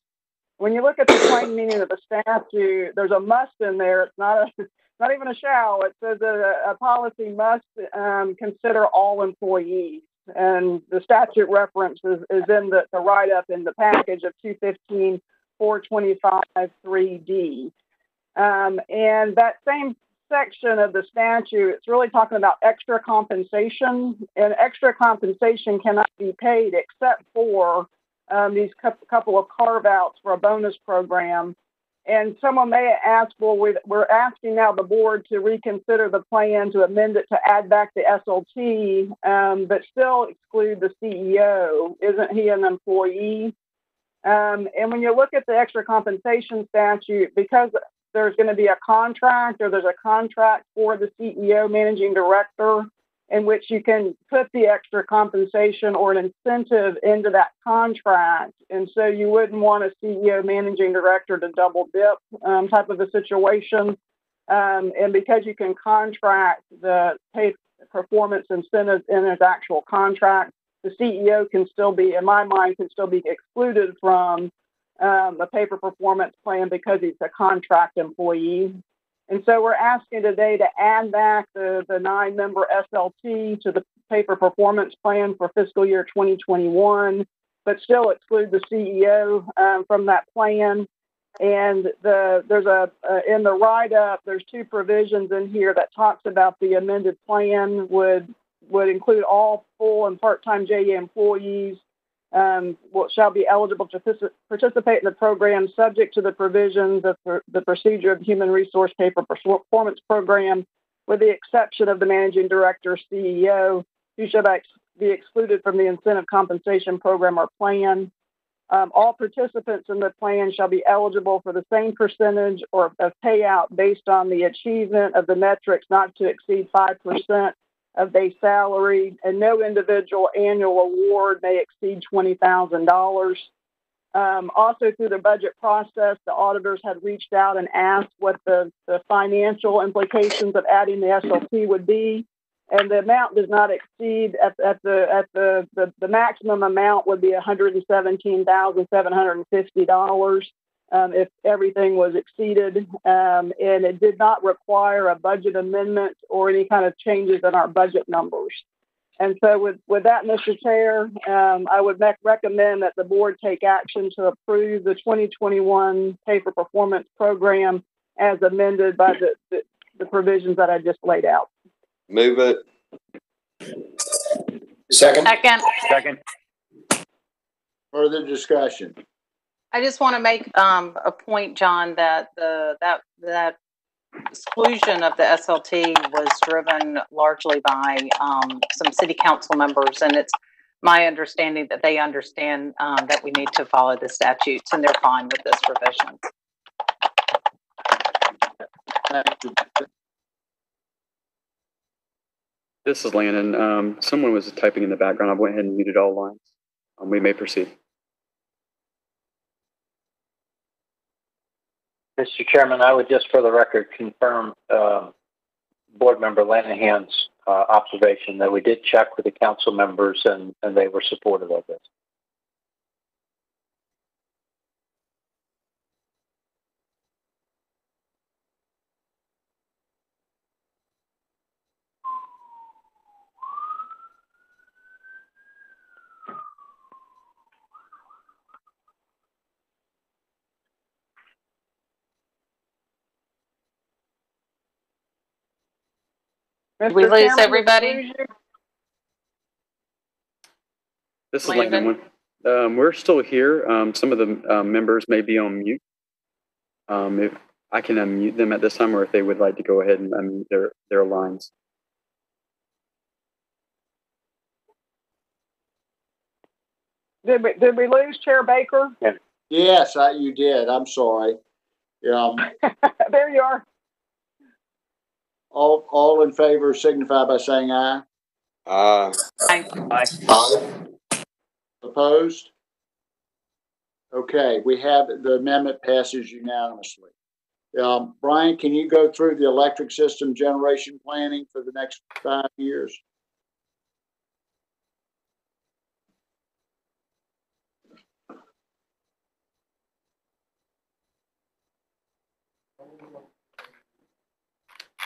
When you look at the plain meaning of the statute, there's a must in there. It's not even a shall. It says that a policy must consider all employees. And the statute reference is in the write-up in the package of 215. 425.3D. And that same section of the statute, it's really talking about extra compensation, and extra compensation cannot be paid except for these couple of carve-outs for a bonus program. And someone may ask, well, we're asking now the board to reconsider the plan to amend it to add back the SLT, but still exclude the CEO. Isn't he an employee? And when you look at the extra compensation statute, because there's going to be a contract, or there's a contract for the CEO, managing director, in which you can put the extra compensation or an incentive into that contract. And so you wouldn't want a CEO, managing director to double dip type of a situation. And because you can contract the pay performance incentives in his actual contract, the CEO can still be, in my mind, excluded from the pay for performance plan because he's a contract employee. And so we're asking today to add back the 9-member SLT to the pay for performance plan for fiscal year 2021, but still exclude the CEO from that plan. And there's in the write-up, there's 2 provisions in here that talks about the amended plan would include all full and part-time JEA employees shall be eligible to participate in the program, subject to the provisions of the procedure of human resource pay for performance program, with the exception of the managing director, CEO, who shall be excluded from the incentive compensation program or plan. All participants in the plan shall be eligible for the same percentage or of payout based on the achievement of the metrics not to exceed 5% of base salary, and no individual annual award may exceed $20,000. Also, through the budget process, the auditors had reached out and asked what the financial implications of adding the SLT would be, and the amount does not exceed the maximum amount would be $117,750 if everything was exceeded, and it did not require a budget amendment or any kind of changes in our budget numbers. And so with that, Mr. Chair, I would recommend that the board take action to approve the 2021 Pay for Performance program as amended by the provisions that I just laid out. Move it. Second. Second. Further discussion? I just want to make a point, John, that that exclusion of the SLT was driven largely by some city council members, and it's my understanding that they understand that we need to follow the statutes, and they're fine with this revision. This is Landon. Someone was typing in the background. I went ahead and muted all lines. We may proceed. Mr. Chairman, I would just for the record confirm Board Member Lanahan's observation that we did check with the council members and they were supportive of this. Did we lose everybody? This is Landon. We're still here. Some of the members may be on mute. If I can unmute them at this time, or if they would like to go ahead and unmute their lines. Did we lose Chair Baker? Yeah. Yes, you did. I'm sorry. There you are. All in favor signify by saying aye. Aye. Aye. Opposed? Okay, we have the amendment passes unanimously. Brian, can you go through the electric system generation planning for the next 5 years?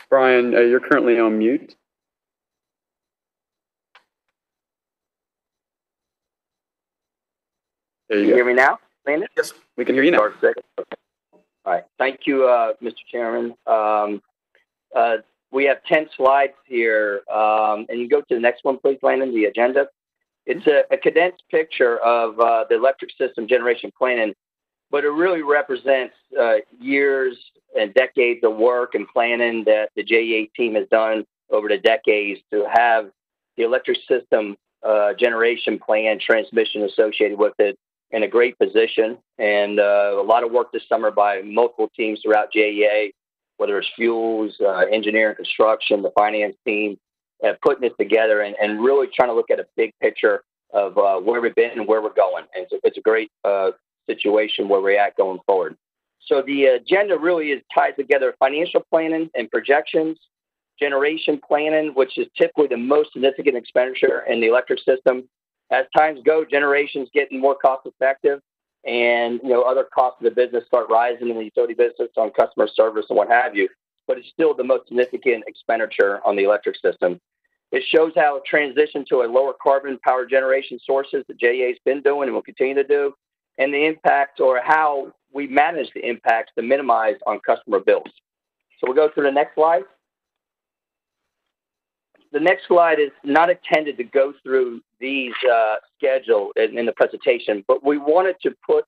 Brian, you're currently on mute. There Can you you go. hear me now, Landon? Yes, we can hear you now. All right. Thank you, Mr. Chairman. We have 10 slides here, and you go to the next one, please, Landon, the agenda. It's a condensed picture of the electric system generation planning, but it really represents years and decades of work and planning that the JEA team has done over the decades to have the electric system generation plan, transmission associated with it in a great position. And a lot of work this summer by multiple teams throughout JEA, whether it's fuels, engineering, construction, the finance team, putting this together and really trying to look at a big picture of where we've been and where we're going. And it's a great situation where we're at going forward. So the agenda really is tied together financial planning and projections, generation planning, which is typically the most significant expenditure in the electric system. As times go, generation's getting more cost effective, and other costs of the business start rising in the utility business on customer service and what have you. But it's still the most significant expenditure on the electric system. It shows how transition to a lower carbon power generation sources that JEA has been doing and will continue to do, and the impact or how we manage the impacts to minimize on customer bills. So we'll go to the next slide. The next slide is not intended to go through these schedule in the presentation, but we wanted to put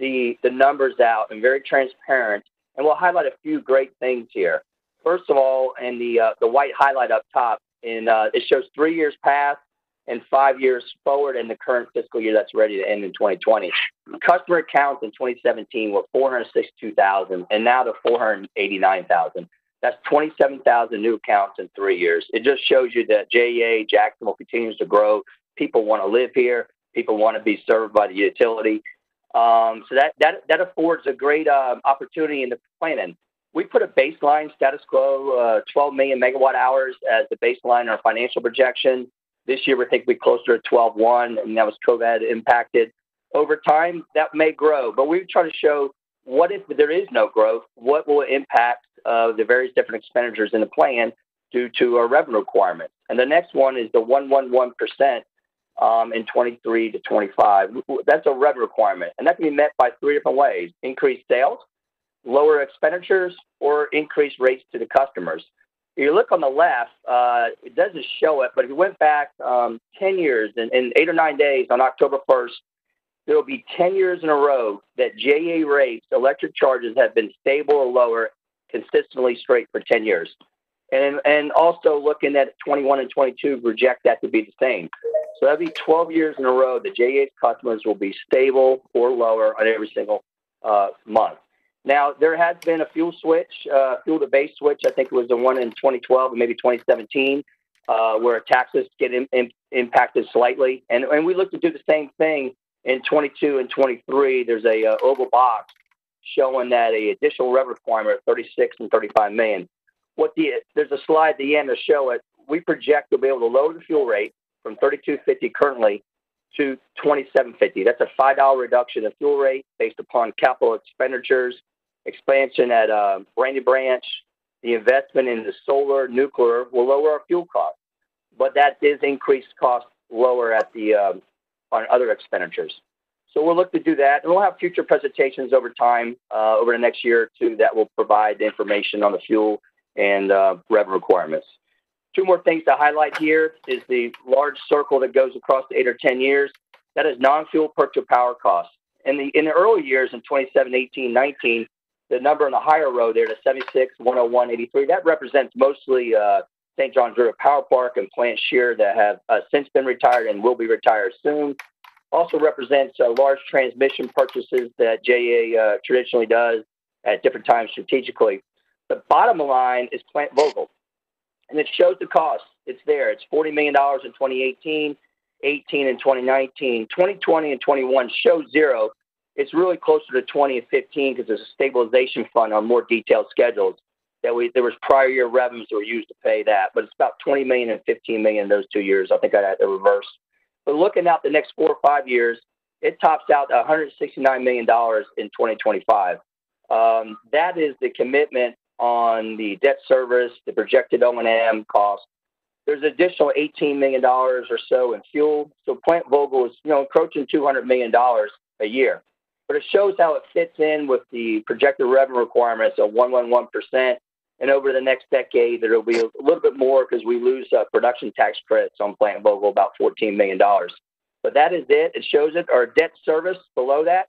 the numbers out and very transparent, and we'll highlight a few great things here. First of all, in the white highlight up top, it shows 3 years past and 5 years forward in the current fiscal year that's ready to end in 2020. Customer accounts in 2017 were 462,000, and now they're 489,000. That's 27,000 new accounts in 3 years. It just shows you that JEA, Jacksonville continues to grow. People want to live here. People want to be served by the utility. So that affords a great opportunity in the planning. We put a baseline status quo, 12 million megawatt hours as the baseline, our financial projection. This year, we think we're closer to 12.1, and that was COVID impacted. Over time, that may grow, but we try to show what if there is no growth, what will impact the various different expenditures in the plan due to our revenue requirement. And the next one is the 111% in 23 to 25. That's a revenue requirement, and that can be met by three different ways: increased sales, lower expenditures, or increased rates to the customers. If you look on the left, it doesn't show it, but if you went back 10 years, in 8 or 9 days on October 1st, there will be 10 years in a row that JEA rates, electric charges, have been stable or lower consistently straight for 10 years. And also looking at 21 and 22, project that to be the same. So that'll be 12 years in a row that JEA's customers will be stable or lower on every single month. Now, there has been a fuel switch, fuel to base switch. I think it was the one in 2012 and maybe 2017, where taxes get impacted slightly. And we look to do the same thing in 22 and 23. There's a oval box showing that a additional revenue requirement of 36 and 35 million. There's a slide at the end to show it. We project to be able to lower the fuel rate from $32.50 currently to $27.50. That's a $5 reduction in fuel rate based upon capital expenditures, expansion at Brandy Branch. The investment in the solar, nuclear will lower our fuel costs, but that is increased cost lower at the on other expenditures. So we'll look to do that, and we'll have future presentations over time, over the next year or two, that will provide information on the fuel and revenue requirements. Two more things to highlight here is the large circle that goes across the 8 or 10 years. That is non-fuel purchase power costs. In the early years, in 27, 18, 19, the number on the higher row there, the 76, 101, 83, that represents mostly St. John's River Power Park and Plant Shear that have since been retired and will be retired soon. Also represents large transmission purchases that JEA traditionally does at different times strategically. The bottom line is Plant Vogtle, and it shows the cost. It's there. It's $40 million in 2018, 18 and 2019. 2020 and 21 show zero. It's really closer to 20 and 15 because there's a stabilization fund on more detailed schedules. There was prior year revenues that were used to pay that, but it's about 20 million and 15 million in those 2 years. I think I had the reverse. But looking out the next 4 or 5 years, it tops out $169 million in 2025. That is the commitment on the debt service, the projected O&M cost. There's an additional $18 million or so in fuel. So Plant Vogtle is, approaching $200 million a year. But it shows how it fits in with the projected revenue requirements of 111%. And over the next decade, there will be a little bit more because we lose production tax credits on Plant Vogtle, about $14 million. But that is it. It shows it. Our debt service below that,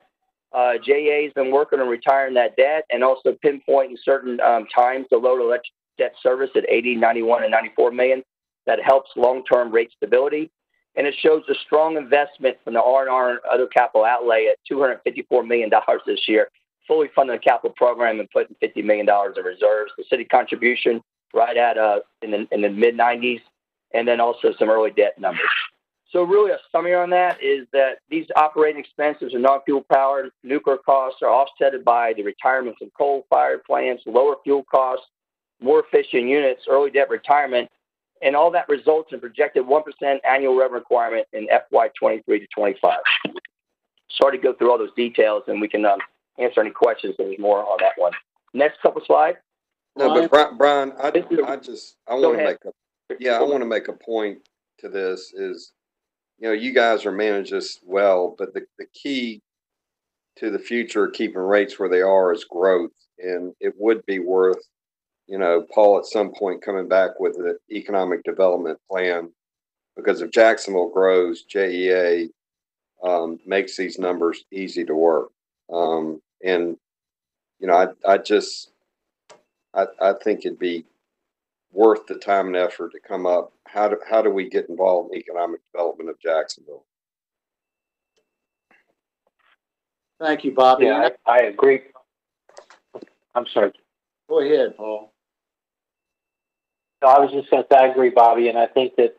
JEA has been working on retiring that debt and also pinpointing certain times to lower electric debt service at 80, 91, and 94 million. That helps long-term rate stability. And it shows a strong investment from the R&R and other capital outlay at $254 million this year, fully funding the capital program and putting $50 million in reserves. The city contribution right at in the mid-90s, and then also some early debt numbers. So really a summary on that is that these operating expenses are non-fuel power. Nuclear costs are offset by the retirements of coal-fired plants, lower fuel costs, more efficient units, early debt retirement, and all that results in projected 1% annual revenue requirement in FY 23 to 25. Sorry to go through all those details, and we can answer any questions. There's more on that one. Next couple slides. No, but Brian, I want to make a point to this is, you guys are managing this well, but the key to the future, keeping rates where they are, is growth. And it would be worth, Paul at some point coming back with an economic development plan, because if Jacksonville grows, JEA makes these numbers easy to work. I think it'd be worth the time and effort to come up. How do we get involved in economic development of Jacksonville? Thank you, Bobby. Yeah, I agree. I'm sorry. Go ahead, Paul. No, I was just going to say I agree, Bobby, and I think that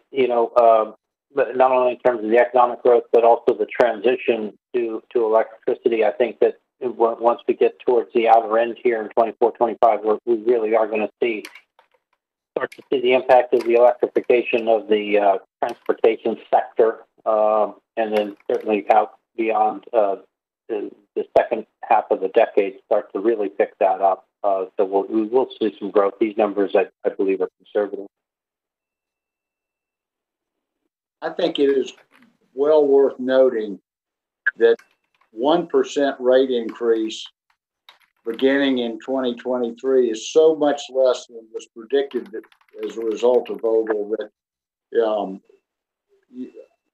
but not only in terms of the economic growth, but also the transition to electricity. I think that once we get towards the outer end here in 24, 25, we really are going to start to see the impact of the electrification of the transportation sector, and then certainly out beyond the second half of the decade start to really pick that up. So we will see some growth. These numbers, I believe, are conservative. I think it is well worth noting that 1% rate increase beginning in 2023 is so much less than was predicted as a result of Vogel that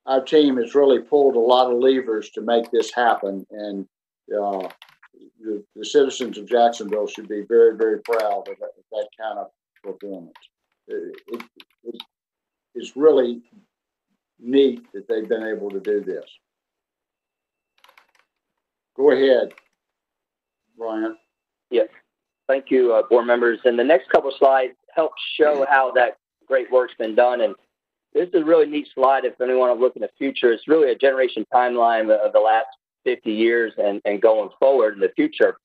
our team has really pulled a lot of levers to make this happen, and the citizens of Jacksonville should be very, very proud of that kind of performance. It is really neat that they've been able to do this. Go ahead, Brian. Yes. Thank you, board members. And the next couple of slides help show how that great work's been done. And this is a really neat slide if anyone want to look in the future. It's really a generation timeline of the last 50 years and going forward in the future.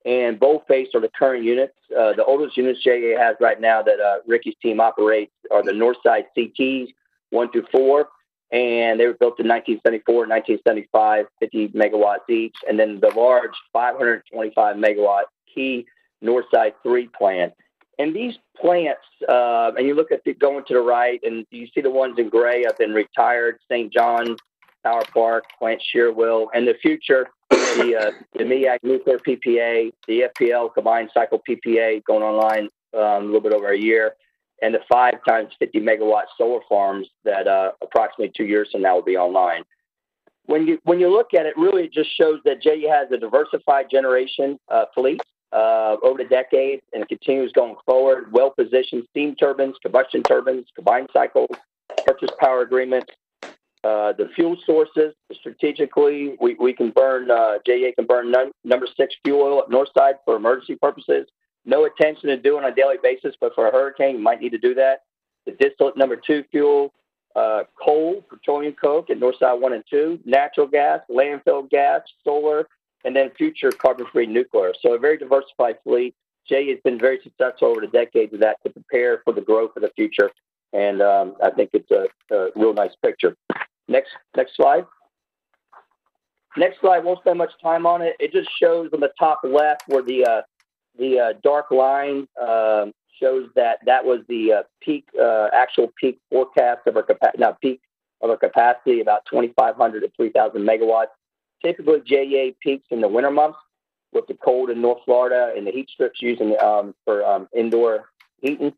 And boldface are the current units. The oldest units JEA has right now that Ricky's team operates are the Northside CTs 1 through 4. And they were built in 1974, 1975, 50 megawatts each. And then the large 525 megawatt key Northside 3 plant. And these plants, and you look at it going to the right, and you see the ones in gray have been retired, St. John's, Power Park, Plant Shearwill, and the future, the MEAG nuclear PPA, the FPL combined cycle PPA going online a little bit over a year, and the 5 times 50 megawatt solar farms that approximately 2 years from now will be online. When you look at it, really it just shows that JEA has a diversified generation fleet over the decades, and it continues going forward. Well-positioned steam turbines, combustion turbines, combined cycles, purchase power agreements. The fuel sources, strategically, we can burn, JEA can burn number 6 fuel oil at Northside for emergency purposes. No intention to do it on a daily basis, but for a hurricane, you might need to do that. The distillate number 2 fuel, coal, petroleum coke at Northside 1 and 2, natural gas, landfill gas, solar, and then future carbon-free nuclear. So a very diversified fleet. JEA has been very successful over the decades of that to prepare for the growth of the future. And I think it's a real nice picture. Next slide. Next slide, won't spend much time on it. It just shows on the top left where the dark line shows that was the actual peak forecast of our capacity, about 2,500 to 3,000 megawatts. Typically, JEA peaks in the winter months with the cold in North Florida and the heat strips using for indoor heating.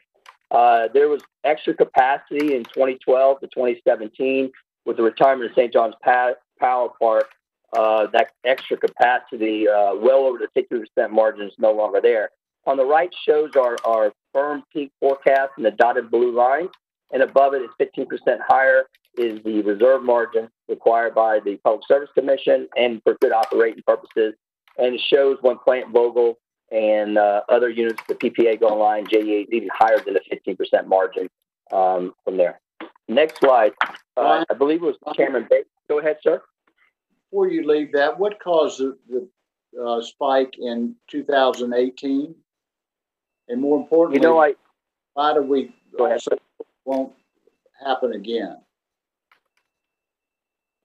There was extra capacity in 2012 to 2017 with the retirement of St. John's Power Park. That extra capacity, well over the 60% margin, is no longer there. On the right shows our firm peak forecast in the dotted blue line, and above it is 15% higher is the reserve margin required by the Public Service Commission and for good operating purposes. And it shows when Plant Vogel and other units, the PPA go online, JEA is even higher than the 15% margin from there. Next slide. I believe it was Chairman Bates. Go ahead, sir. Before you leave that, what caused the spike in 2018? And more importantly, why do we also won't happen again?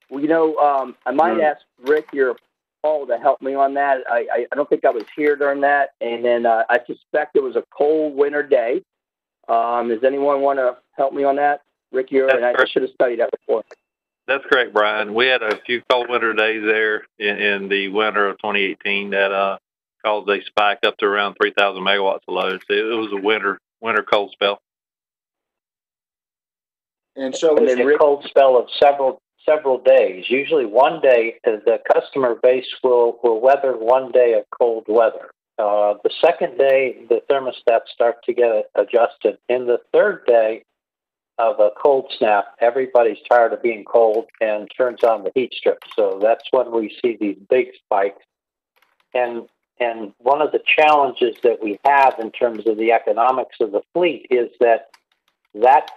Well, I might ask Rick or Paul to help me on that. I don't think I was here during that. And then I suspect it was a cold winter day. Does anyone want to help me on that? Rick, I should have studied that before. That's correct, Brian. We had a few cold winter days there in the winter of 2018 that caused a spike up to around 3,000 megawatts of load. So it was a winter cold spell. And so it's a cold spell of several days. Usually one day, the customer base will weather one day of cold weather. The second day, the thermostats start to get adjusted. In the third day of a cold snap, everybody's tired of being cold and turns on the heat strip. So that's when we see these big spikes. And one of the challenges that we have in terms of the economics of the fleet is that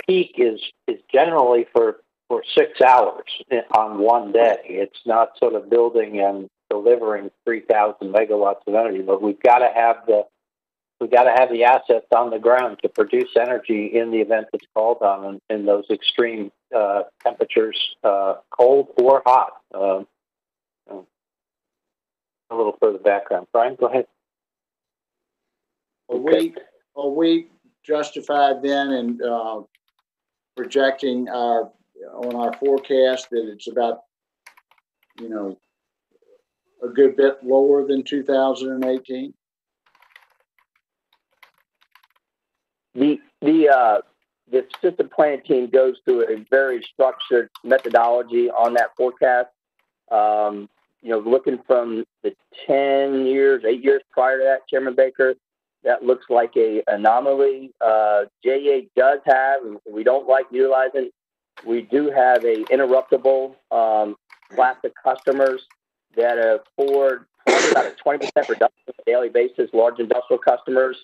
peak is generally for for 6 hours on one day. It's not sort of building and delivering 3,000 megawatts of energy, but we've got to have the assets on the ground to produce energy in the event it's called on in those extreme temperatures, cold or hot. A little further background. Brian, go ahead. Are we justified then in projecting on our forecast that it's about, a good bit lower than 2018? The system planning team goes through a very structured methodology on that forecast. Looking from the 8 years prior to that, Chairman Baker, that looks like a anomaly. JEA does have, and we don't like utilizing, we do have a interruptible class of customers that afford probably about a 20% reduction on a daily basis, large industrial customers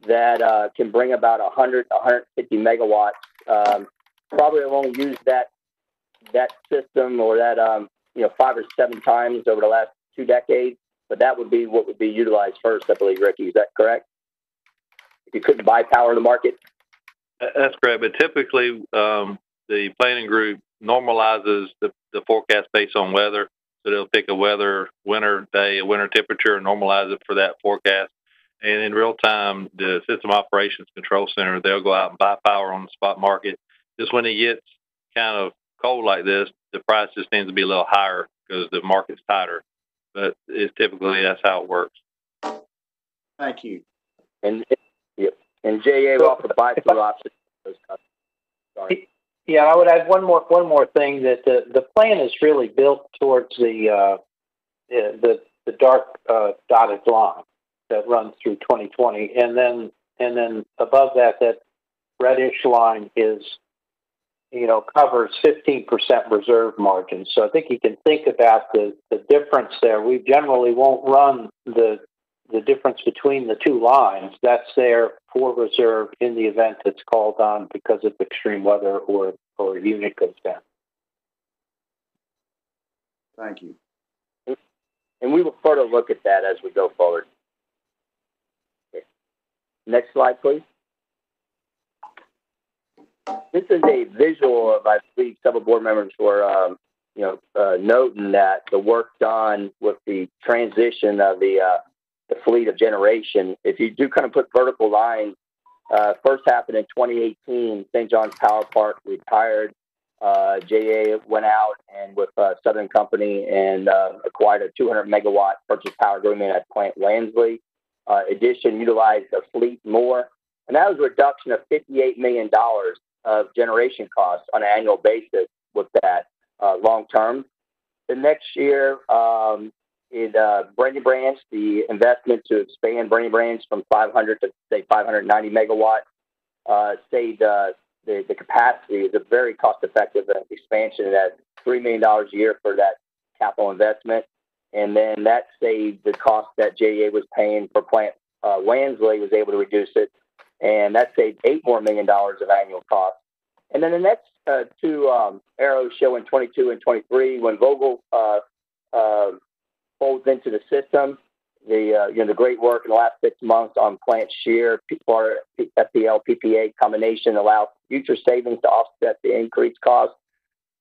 that can bring about 100, 150 megawatts. Probably will only use that system or that 5 or 7 times over the last 2 decades, but that would be what would be utilized first, I believe, Ricky. Is that correct? If you couldn't buy power in the market? That's correct, but typically the planning group normalizes the forecast based on weather. So they'll pick a winter day, a winter temperature, and normalize it for that forecast. And in real time, the System Operations Control Center, they'll go out and buy power on the spot market. Just when it gets kind of cold like this, the price just tends to be a little higher because the market's tighter. But it's typically that's how it works. Thank you. And JEA will offer buy-through options. Sorry. Yeah, I would add one more thing that the plan is really built towards the dark dotted line that runs through 2020, and then above that reddish line is covers 15% reserve margin. So I think you can think about the difference there. We generally won't run the difference between the two lines. That's there for reserve in the event it's called on because of extreme weather or a unit goes down. Thank you. And we will further look at that as we go forward. Okay. Next slide, please. This is a visual of, I believe, several board members were, noting that the work done with the transition of the fleet of generation. If you do kind of put vertical lines, first happened in 2018. St. John's Power Park retired. JEA went out and with Southern Company and acquired a 200 megawatt purchase power agreement at Plant Wansley. Addition utilized the fleet more, and that was a reduction of $58 million of generation costs on an annual basis with that long term. The next year, Brandy Branch, the investment to expand Brandy Branch from 500 to say 590 megawatts, saved the capacity is a very cost-effective expansion at $3 million a year for that capital investment. And then that saved the cost that JEA was paying for Plant Wansley, was able to reduce it. And that saved $8 million more of annual cost. And then the next two arrows show in 22 and 23, when Vogel folds into the system, the great work in the last 6 months on Plant Shear, FPL, PPA combination allow future savings to offset the increased cost.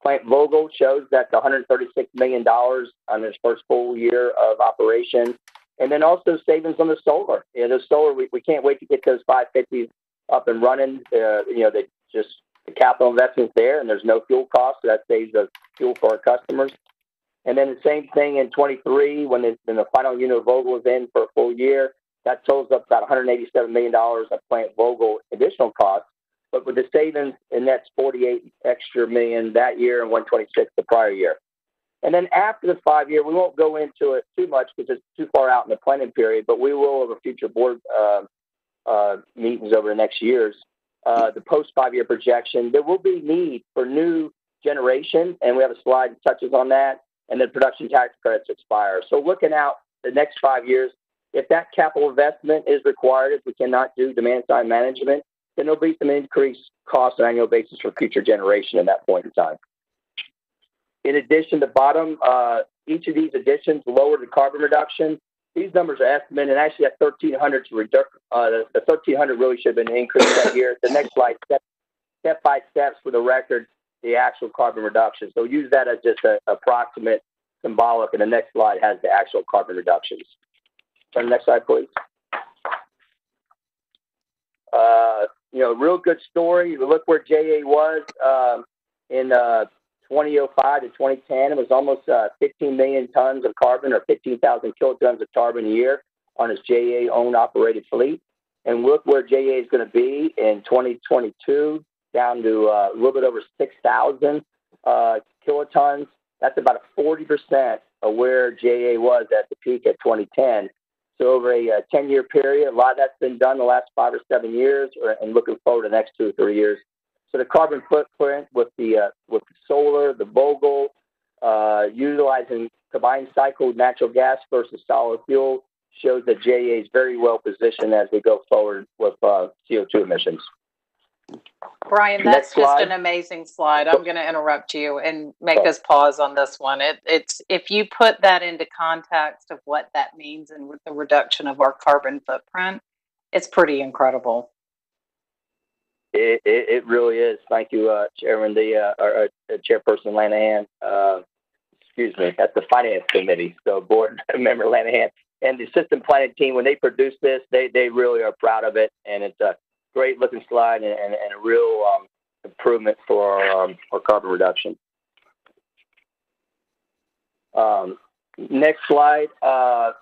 Plant Vogel shows that the $136 million on its first full year of operation, and then also savings on the solar. The solar, we can't wait to get those 550s up and running. They just the capital investments there, and there's no fuel cost, so that saves us fuel for our customers. And then the same thing in 23, when the final unit of Vogel is in for a full year, that totals up about $187 million of Plant Vogel additional costs. But with the savings, and that's 48 extra million that year and 126 the prior year. And then after the 5 year, we won't go into it too much because it's too far out in the planning period, but we will over future board meetings over the next years. The post 5 year projection, there will be need for new generation, and we have a slide that touches on that, and then production tax credits expire. So looking out the next 5 years, if that capital investment is required, if we cannot do demand side management, then there'll be some increased costs on an annual basis for future generation at that point in time. In addition, the bottom, each of these additions lower the carbon reduction. These numbers are estimated, and actually at 1,300 to reduce, the 1,300 really should have been increased that year. The next slide, step by steps for the record, the actual carbon reduction. So use that as just an approximate symbolic, and the next slide has the actual carbon reductions. Turn the next slide, please. Real good story. Look where JEA was in 2005 to 2010. It was almost 15 million tons of carbon, or 15,000 kilotons of carbon a year on its JEA owned operated fleet. And look where JEA is going to be in 2022, down to a little bit over 6,000 kilotons. That's about a 40% of where JEA was at the peak at 2010. So over a 10-year period, a lot of that's been done the last 5 or 7 years, and looking forward to the next 2 or 3 years. So the carbon footprint with the solar, the Vogel, utilizing combined cycle natural gas versus solid fuel shows that JEA is very well positioned as we go forward with CO2 emissions. Brian, that's just an amazing slide. I'm going to interrupt you and make us pause on this one. It's if you put that into context of what that means and with the reduction of our carbon footprint, it's pretty incredible. It really is. Thank you, Chairman, our Chairperson Lanahan. Excuse me, that's the Finance Committee. So Board Member Lanahan and the System Planning team, when they produce this, they really are proud of it, and it's a great looking slide and a real improvement for our carbon reduction. Next slide,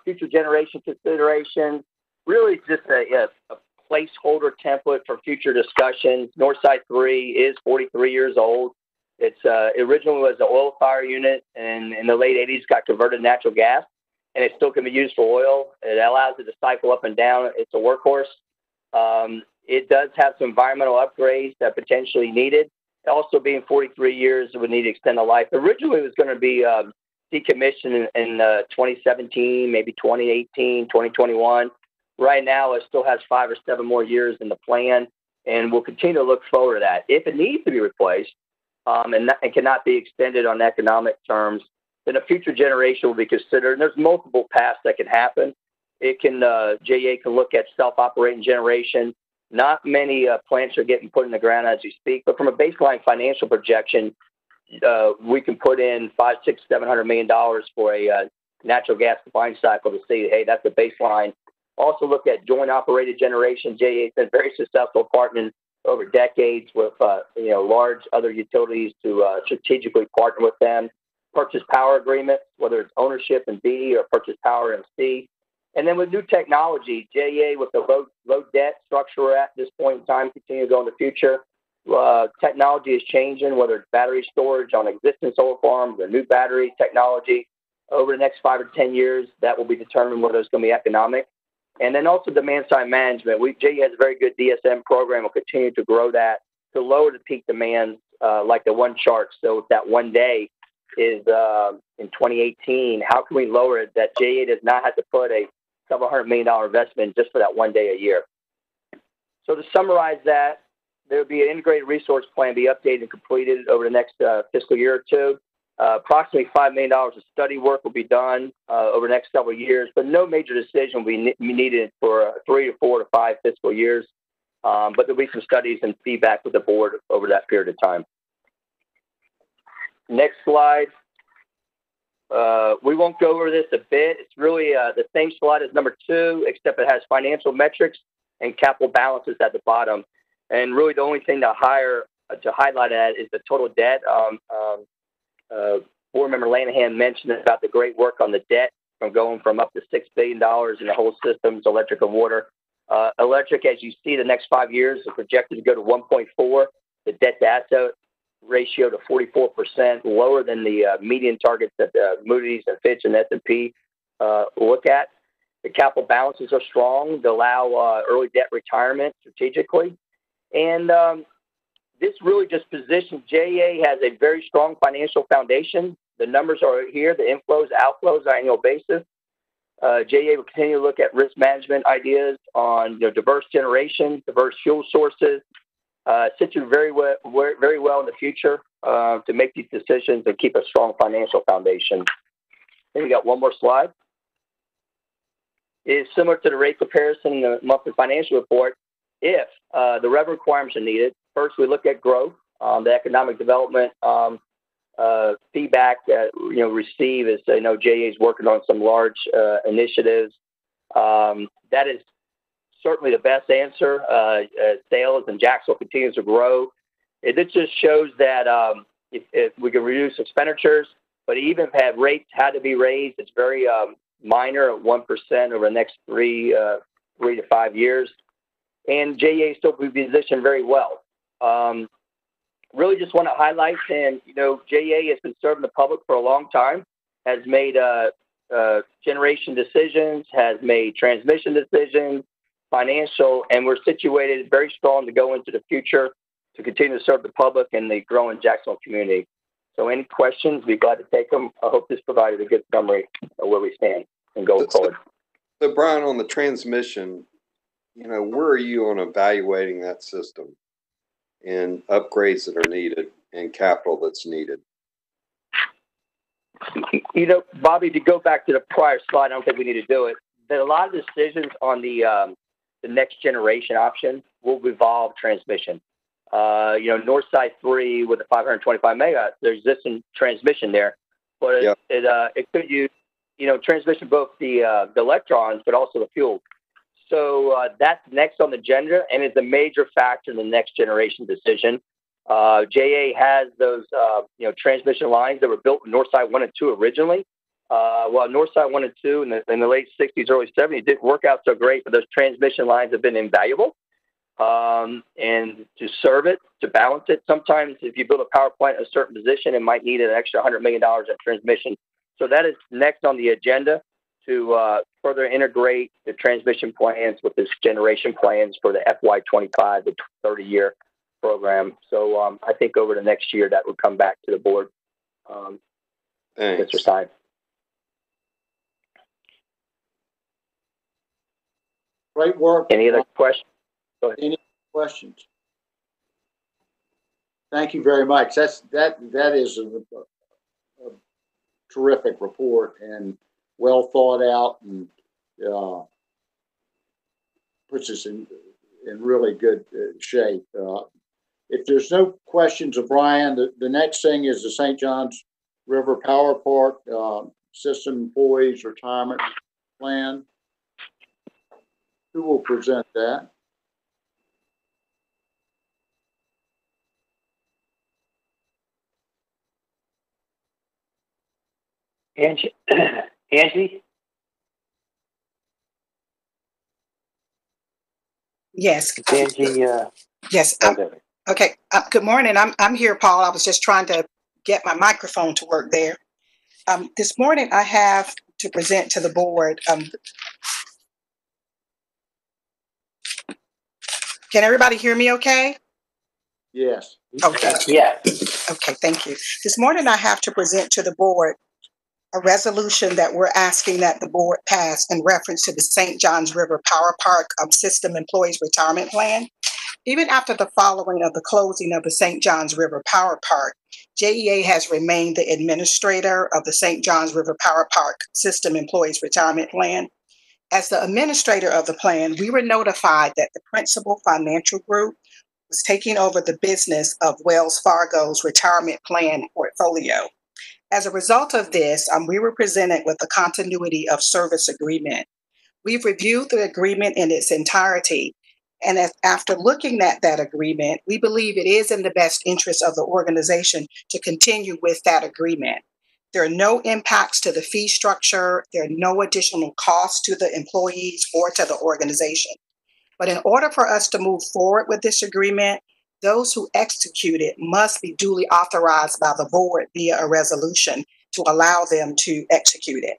future generation considerations. Really just a placeholder template for future discussions. Northside 3 is 43 years old. It's originally was an oil fire unit, and in the late 80s got converted to natural gas, and it still can be used for oil. It allows it to cycle up and down. It's a workhorse. It does have some environmental upgrades that potentially needed. Also, being 43 years, it would need to extend the life. Originally, it was going to be decommissioned in 2017, maybe 2018, 2021. Right now, it still has 5 or 7 more years in the plan, and we'll continue to look forward to that. If it needs to be replaced and cannot be extended on economic terms, then a future generation will be considered. And there's multiple paths that can happen. It can JEA can look at self-operating generation. Not many plants are getting put in the ground as we speak, but from a baseline financial projection, we can put in $500, $600, $700 million for a natural gas combined cycle to see, hey, that's the baseline. Also look at joint operated generation. JEA has been very successful partnering over decades with large other utilities to strategically partner with them. Purchase power agreements, whether it's ownership in B or purchase power in C. And then with new technology, JEA with the low debt structure we're at this point in time, continue to go in the future. Technology is changing, whether it's battery storage on existing solar farms or new battery technology. Over the next 5 or 10 years, that will be determined whether it's going to be economic. And then also demand side management. JEA has a very good DSM program. We'll continue to grow that to lower the peak demands, like the one chart. So if that one day is in 2018, how can we lower it that JEA does not have to put a several $100 million investment just for that one day a year? So to summarize that, there will be an integrated resource plan be updated and completed over the next fiscal year or two. Approximately $5 million of study work will be done over the next several years, but no major decision will be needed for 3 to 4 to 5 fiscal years. But there'll be some studies and feedback with the board over that period of time. Next slide. We won't go over this a bit. It's really the same slide as number 2, except it has financial metrics and capital balances at the bottom. And really the only thing to highlight that is the total debt. Board Member Lanahan mentioned about the great work on the debt from going from up to $6 billion in the whole systems, electric and water. Electric, as you see, the next 5 years is projected to go to 1.4. The debt to asset ratio to 44%, lower than the median targets that Moody's and Fitch and S&P look at. The capital balances are strong to allow early debt retirement strategically. And this really just positions JEA has a very strong financial foundation. The numbers are here, the inflows, outflows on an annual basis. JEA will continue to look at risk management ideas on diverse generation, diverse fuel sources, sits you very well in the future to make these decisions and keep a strong financial foundation. Then we got one more slide. It's similar to the rate comparison in the monthly financial report. If the revenue requirements are needed, first we look at growth, the economic development feedback that receive is JEA is working on some large initiatives. That is certainly the best answer. Sales in Jacksonville continues to grow. It just shows that if we can reduce expenditures, but even if rates had to be raised, it's very minor at 1% over the next 3 to 5 years. And JEA still be positioned very well. Really just want to highlight, and JEA has been serving the public for a long time, has made generation decisions, has made transmission decisions, financial, and we're situated very strong to go into the future to continue to serve the public and the growing Jacksonville community. So any questions, be glad to take them. I hope this provided a good summary of where we stand and go forward. So Brian, on the transmission, where are you on evaluating that system and upgrades that are needed and capital that's needed? Bobby, to go back to the prior slide, I don't think we need to do it. There are a lot of decisions on the next generation option will involve transmission. Northside 3 with the 525 megahertz, there's existing transmission there, but it could use, transmission both the electrons, but also the fuel. So that's next on the agenda and is a major factor in the next generation decision. JEA has those, transmission lines that were built in Northside 1 and 2 originally. Well, Northside 1 and 2 in the late 60s, early 70s didn't work out so great, but those transmission lines have been invaluable. And to serve it, to balance it, sometimes if you build a power plant in a certain position, it might need an extra $100 million in transmission. So that is next on the agenda to further integrate the transmission plans with this generation plans for the FY25 to 30-year program. So I think over the next year that would come back to the board. Thanks. Mr. Stein. Great work. Any other questions? Any questions? Thank you very much. That is a terrific report and well thought out, and puts us in really good shape. If there's no questions of Brian, the next thing is the St. Johns River Power Park System Employees Retirement Plan. Who will present that? Angie? Yes. Angie, yes. Okay. Good morning. I'm here, Paul. I was just trying to get my microphone to work there. This morning, I have to present to the board. Can everybody hear me okay? Yes. Okay. Yeah. Okay, thank you. This morning, I have to present to the board a resolution that we're asking that the board pass in reference to the St. Johns River Power Park System Employees Retirement Plan. Even after the following of the closing of the St. Johns River Power Park, JEA has remained the administrator of the St. Johns River Power Park System Employees Retirement Plan. As the administrator of the plan, we were notified that the principal financial group was taking over the business of Wells Fargo's retirement plan portfolio. As a result of this, we were presented with a continuity of service agreement. We've reviewed the agreement in its entirety, and after looking at that agreement, we believe it is in the best interest of the organization to continue with that agreement. There are no impacts to the fee structure. There are no additional costs to the employees or to the organization. But in order for us to move forward with this agreement, those who execute it must be duly authorized by the board via a resolution to allow them to execute it.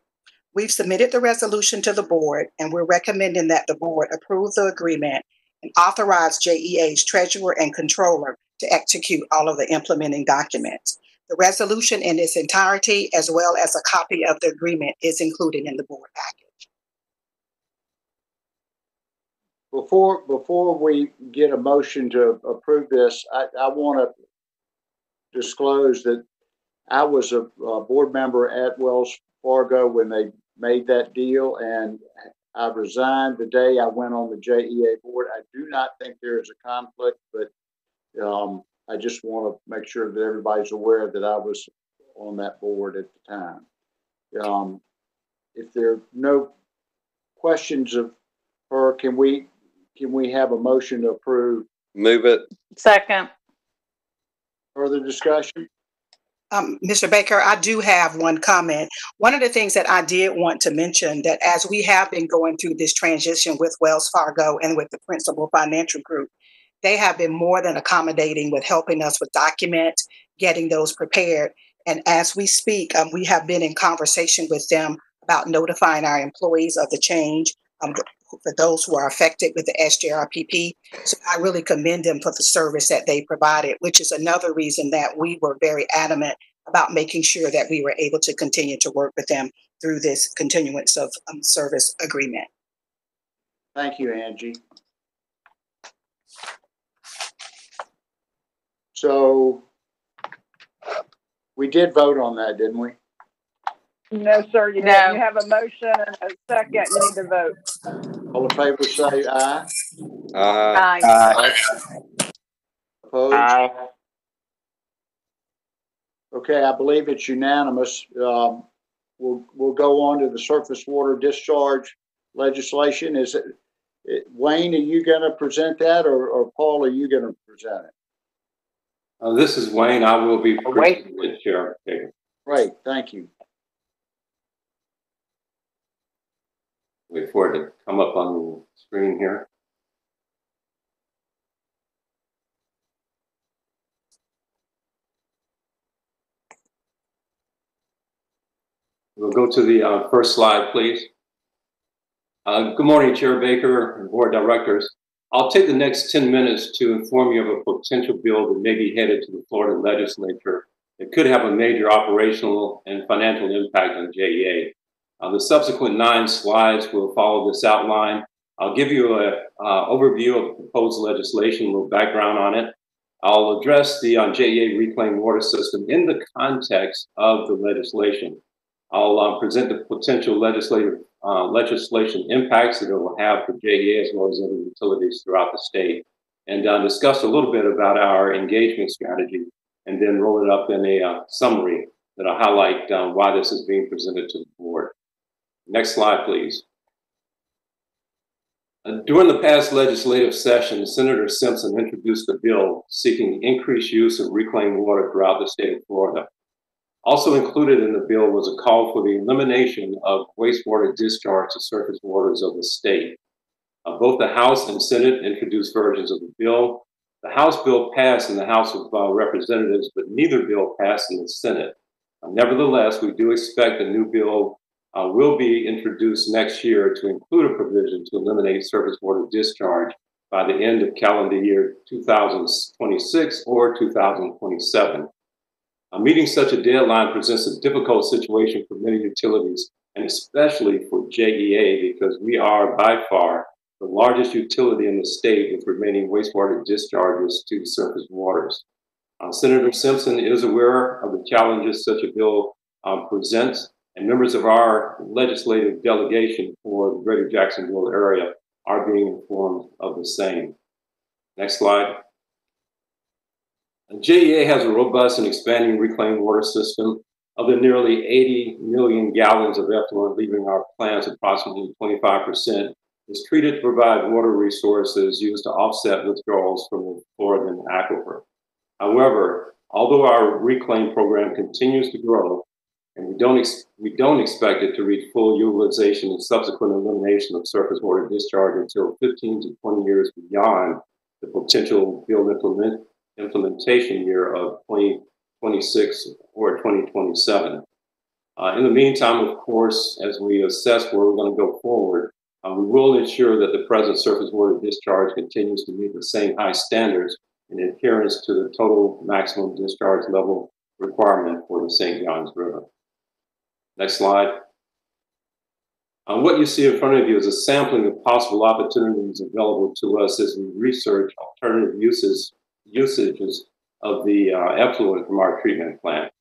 We've submitted the resolution to the board, and we're recommending that the board approve the agreement and authorize JEA's treasurer and controller to execute all of the implementing documents. The resolution in its entirety, as well as a copy of the agreement, is included in the board package. Before we get a motion to approve this, I want to disclose that I was a board member at Wells Fargo when they made that deal, and I resigned the day I went on the JEA board. I do not think there is a conflict, but I just want to make sure that everybody's aware that I was on that board at the time. If there are no questions of her, can we have a motion to approve? Move it. Second. Further discussion? Mr. Baker, I do have one comment. One of the things that I did want to mention, that as we have been going through this transition with Wells Fargo and with the Principal Financial Group, they have been more than accommodating with helping us with documents, getting those prepared. And as we speak, we have been in conversation with them about notifying our employees of the change for those who are affected with the SJRPP. So I really commend them for the service that they provided, which is another reason that we were very adamant about making sure that we were able to continue to work with them through this continuance of service agreement. Thank you, Angie. So we did vote on that, didn't we? No, sir, you didn't. You have a motion and a second. You need to vote. All in favor say aye. Aye. Aye. Opposed? Aye. Okay, I believe it's unanimous. We'll go on to the surface water discharge legislation. Is it Wayne, are you going to present that, or Paul, are you going to present it? This is Wayne. I will be presenting with Chair Baker. Great, thank you. Wait for it to come up on the screen here. We'll go to the first slide, please. Good morning, Chair Baker and Board Directors. I'll take the next 10 minutes to inform you of a potential bill that may be headed to the Florida legislature that could have a major operational and financial impact on JEA. The subsequent 9 slides will follow this outline. I'll give you an overview of the proposed legislation, a little background on it. I'll address the JEA reclaimed water system in the context of the legislation. I'll present the potential legislation impacts that it will have for JEA as well as other utilities throughout the state, and discuss a little bit about our engagement strategy, and then roll it up in a summary that'll highlight why this is being presented to the board. Next slide, please. During the past legislative session, Senator Simpson introduced a bill seeking increased use of reclaimed water throughout the state of Florida. Also included in the bill was a call for the elimination of wastewater discharge to surface waters of the state. Both the House and Senate introduced versions of the bill. The House bill passed in the House of Representatives, but neither bill passed in the Senate. Nevertheless, we do expect a new bill will be introduced next year to include a provision to eliminate surface water discharge by the end of calendar year 2026 or 2027. Meeting such a deadline presents a difficult situation for many utilities, and especially for JEA, because we are by far the largest utility in the state with remaining wastewater discharges to surface waters. Senator Simpson is aware of the challenges such a bill presents, and members of our legislative delegation for the greater Jacksonville area are being informed of the same. Next slide. JEA has a robust and expanding reclaimed water system. Of the nearly 80 million gallons of effluent leaving our plants, approximately 25% is treated to provide water resources used to offset withdrawals from the Floridan aquifer. However, although our reclaim program continues to grow, and we don't expect it to reach full utilization and subsequent elimination of surface water discharge until 15 to 20 years beyond the potential bill implementation year of 2026 or 2027. In the meantime, of course, as we assess where we're going to go forward, we will ensure that the present surface water discharge continues to meet the same high standards in adherence to the total maximum discharge level requirement for the St. Johns River. Next slide. What you see in front of you is a sampling of possible opportunities available to us as we research alternative usages of the effluent from our treatment plant.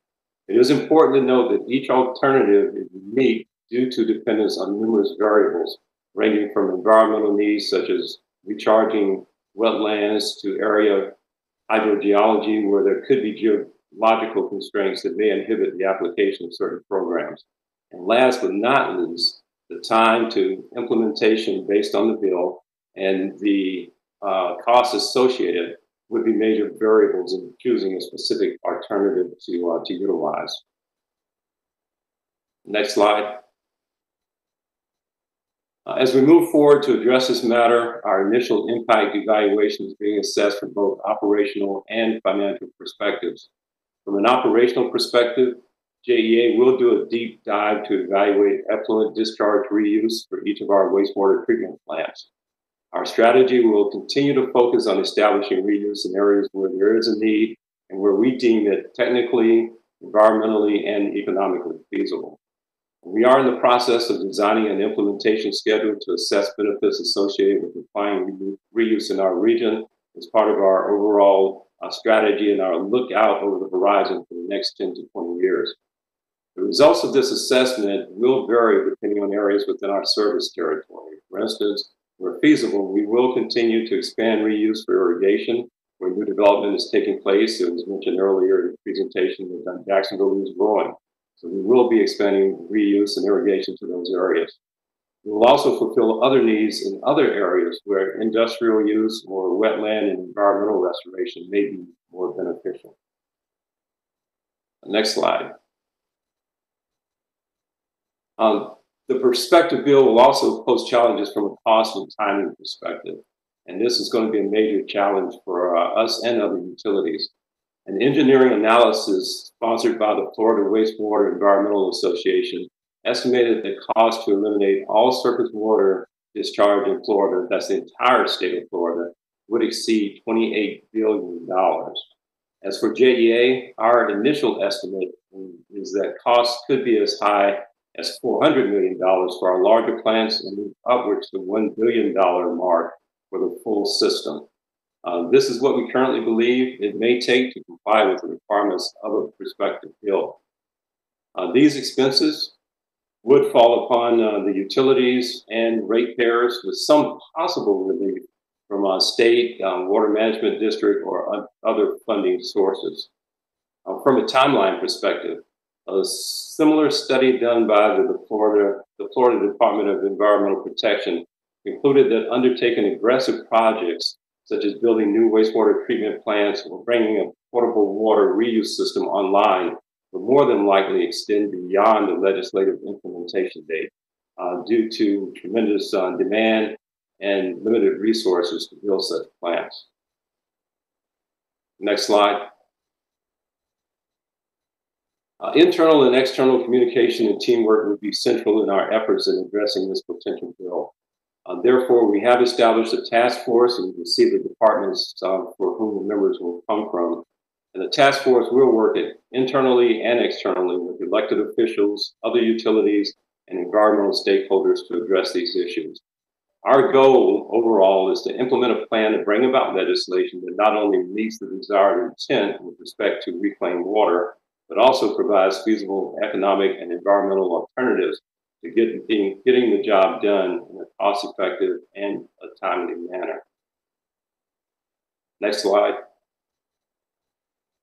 It is important to note that each alternative is unique due to dependence on numerous variables, ranging from environmental needs such as recharging wetlands to area hydrogeology, where there could be geological constraints that may inhibit the application of certain programs. And last but not least, the time to implementation based on the bill and the costs associated would be major variables in choosing a specific alternative to utilize. Next slide. As we move forward to address this matter, our initial impact evaluation is being assessed from both operational and financial perspectives. From an operational perspective, JEA will do a deep dive to evaluate effluent discharge reuse for each of our wastewater treatment plants. Our strategy will continue to focus on establishing reuse in areas where there is a need and where we deem it technically, environmentally, and economically feasible. We are in the process of designing an implementation schedule to assess benefits associated with applying reuse in our region as part of our overall strategy and our look out over the horizon for the next 10 to 20 years. The results of this assessment will vary depending on areas within our service territory. For instance, where feasible, we will continue to expand reuse for irrigation, where new development is taking place. It was mentioned earlier in the presentation that Jacksonville is growing. So we will be expanding reuse and irrigation to those areas. We will also fulfill other needs in other areas where industrial use or wetland and environmental restoration may be more beneficial. Next slide. The prospective bill will also pose challenges from a cost and timing perspective. And this is going to be a major challenge for us and other utilities. An engineering analysis sponsored by the Florida Wastewater Environmental Association estimated the cost to eliminate all surface water discharge in Florida, that's the entire state of Florida, would exceed $28 billion. As for JEA, our initial estimate is that costs could be as high as $400 million for our larger plants and move upwards to the $1 billion mark for the full system. This is what we currently believe it may take to comply with the requirements of a prospective bill. These expenses would fall upon the utilities and ratepayers with some possible relief from a state water management district or other funding sources. From a timeline perspective, a similar study done by the Florida Department of Environmental Protection concluded that undertaking aggressive projects such as building new wastewater treatment plants or bringing a potable water reuse system online will more than likely extend beyond the legislative implementation date due to tremendous demand and limited resources to build such plants. Next slide. Internal and external communication and teamwork will be central in our efforts in addressing this potential bill. Therefore, we have established a task force, and you can see the departments for whom the members will come from. And the task force will work internally and externally with elected officials, other utilities, and environmental stakeholders to address these issues. Our goal overall is to implement a plan to bring about legislation that not only meets the desired intent with respect to reclaimed water, but also provides feasible economic and environmental alternatives to getting the job done in a cost-effective and a timely manner. Next slide.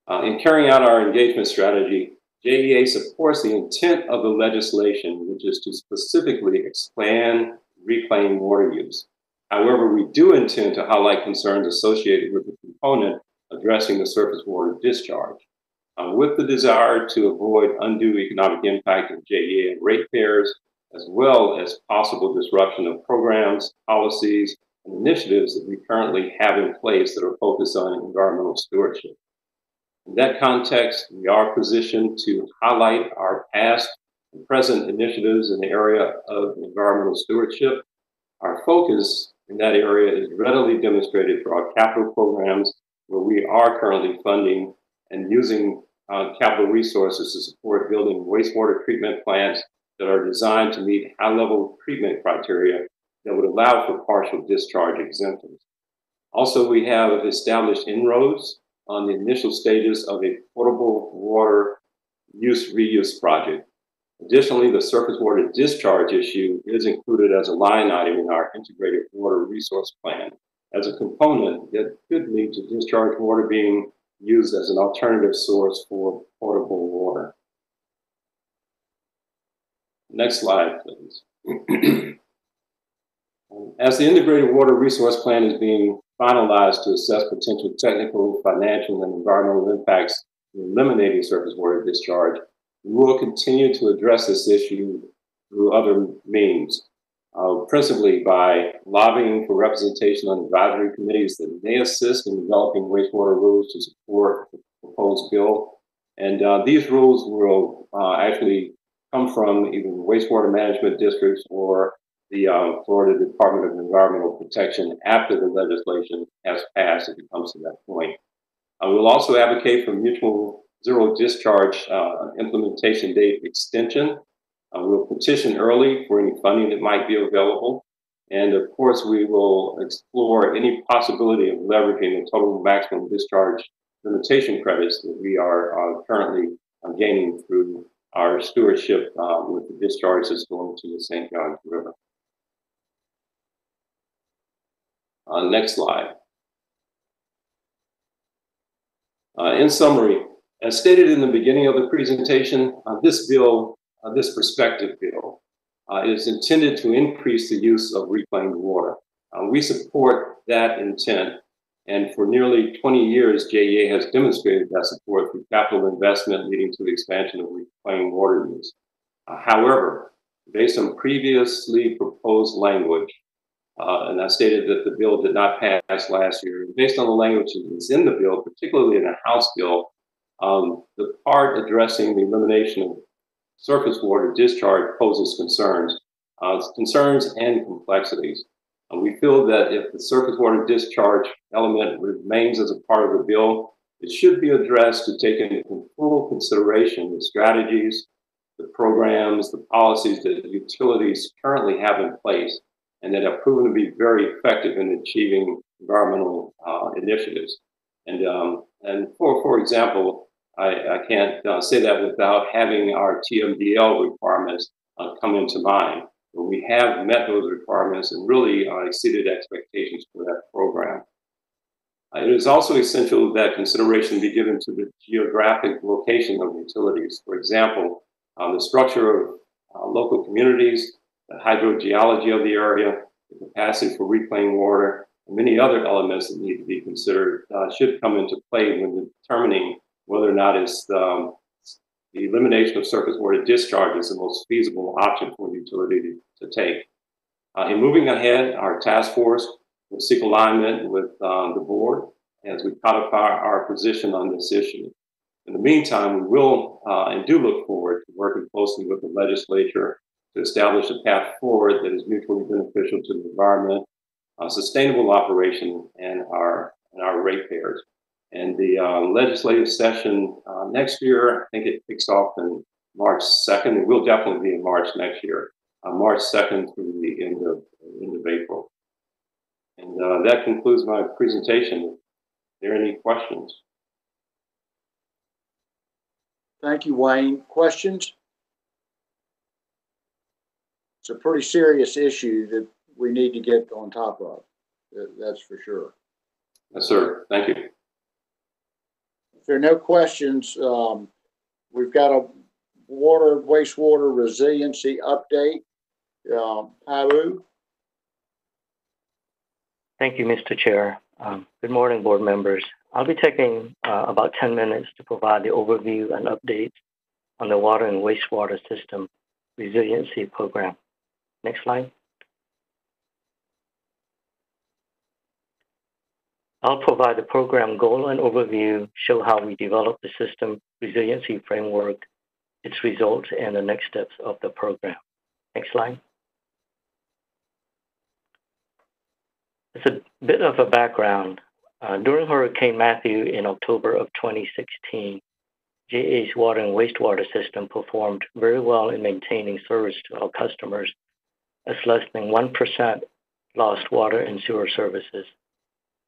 In carrying out our engagement strategy, JEA supports the intent of the legislation, which is to specifically expand reclaimed water use. However, we do intend to highlight concerns associated with the component addressing the surface water discharge. With the desire to avoid undue economic impact of JEA and ratepayers, as well as possible disruption of programs, policies, and initiatives that we currently have in place that are focused on environmental stewardship. In that context, we are positioned to highlight our past and present initiatives in the area of environmental stewardship. Our focus in that area is readily demonstrated through our capital programs, where we are currently funding and using capital resources to support building wastewater treatment plants that are designed to meet high-level treatment criteria that would allow for partial discharge exemptions. Also, we have established inroads on the initial stages of a potable water use reuse project. Additionally, the surface water discharge issue is included as a line item in our integrated water resource plan as a component that could lead to discharge water being used as an alternative source for potable water. Next slide, please. As the integrated water resource plan is being finalized to assess potential technical, financial, and environmental impacts in eliminating surface water discharge, we will continue to address this issue through other means, principally by lobbying for representation on advisory committees that may assist in developing wastewater rules to support the proposed bill. And these rules will actually come from either wastewater management districts or the Florida Department of Environmental Protection after the legislation has passed if it comes to that point. We'll also advocate for mutual zero discharge implementation date extension. We'll petition early for any funding that might be available. And of course, we will explore any possibility of leveraging the total maximum discharge limitation credits that we are currently gaining through our stewardship with the discharge that's going to the St. Johns River. Next slide. In summary, as stated in the beginning of the presentation, this bill, this prospective bill, is intended to increase the use of reclaimed water. We support that intent, and for nearly 20 years, JEA has demonstrated that support through capital investment leading to the expansion of reclaimed water use. However, based on previously proposed language, and I stated that the bill did not pass last year. Based on the language that is in the bill, particularly in the House bill, the part addressing the elimination of surface water discharge poses concerns and complexities. We feel that if the surface water discharge element remains as a part of the bill, it should be addressed to take into full consideration the strategies, the programs, the policies that utilities currently have in place and that have proven to be very effective in achieving environmental initiatives. And for example, I can't say that without having our TMDL requirements come into mind. We have met those requirements and really exceeded expectations for that program. It is also essential that consideration be given to the geographic location of utilities. For example, the structure of local communities, the hydrogeology of the area, the capacity for reclaimed water, and many other elements that need to be considered should come into play when determining whether or not it's the elimination of surface water discharge is the most feasible option for the utility to take. In moving ahead, our task force will seek alignment with the board as we codify our position on this issue. In the meantime, we will and do look forward to working closely with the legislature to establish a path forward that is mutually beneficial to the environment, sustainable operation, and our ratepayers. And the legislative session next year, I think it kicks off in March 2nd. It will definitely be in March next year, March 2nd through the end of April. And that concludes my presentation. Are there any questions? Thank you, Wayne. Questions? It's a pretty serious issue that we need to get on top of. That's for sure. Yes, sir. Thank you. If there are no questions, we've got a wastewater resiliency update. Habu? Thank you, Mr. Chair. Good morning, board members. I'll be taking about 10 minutes to provide the overview and updates on the water and wastewater system resiliency program. Next slide. I'll provide the program goal and overview, show how we develop the system resiliency framework, its results, and the next steps of the program. Next slide. It's a bit of a background. During Hurricane Matthew in October of 2016, JEA's water and wastewater system performed very well in maintaining service to our customers, as less than 1% lost water and sewer services.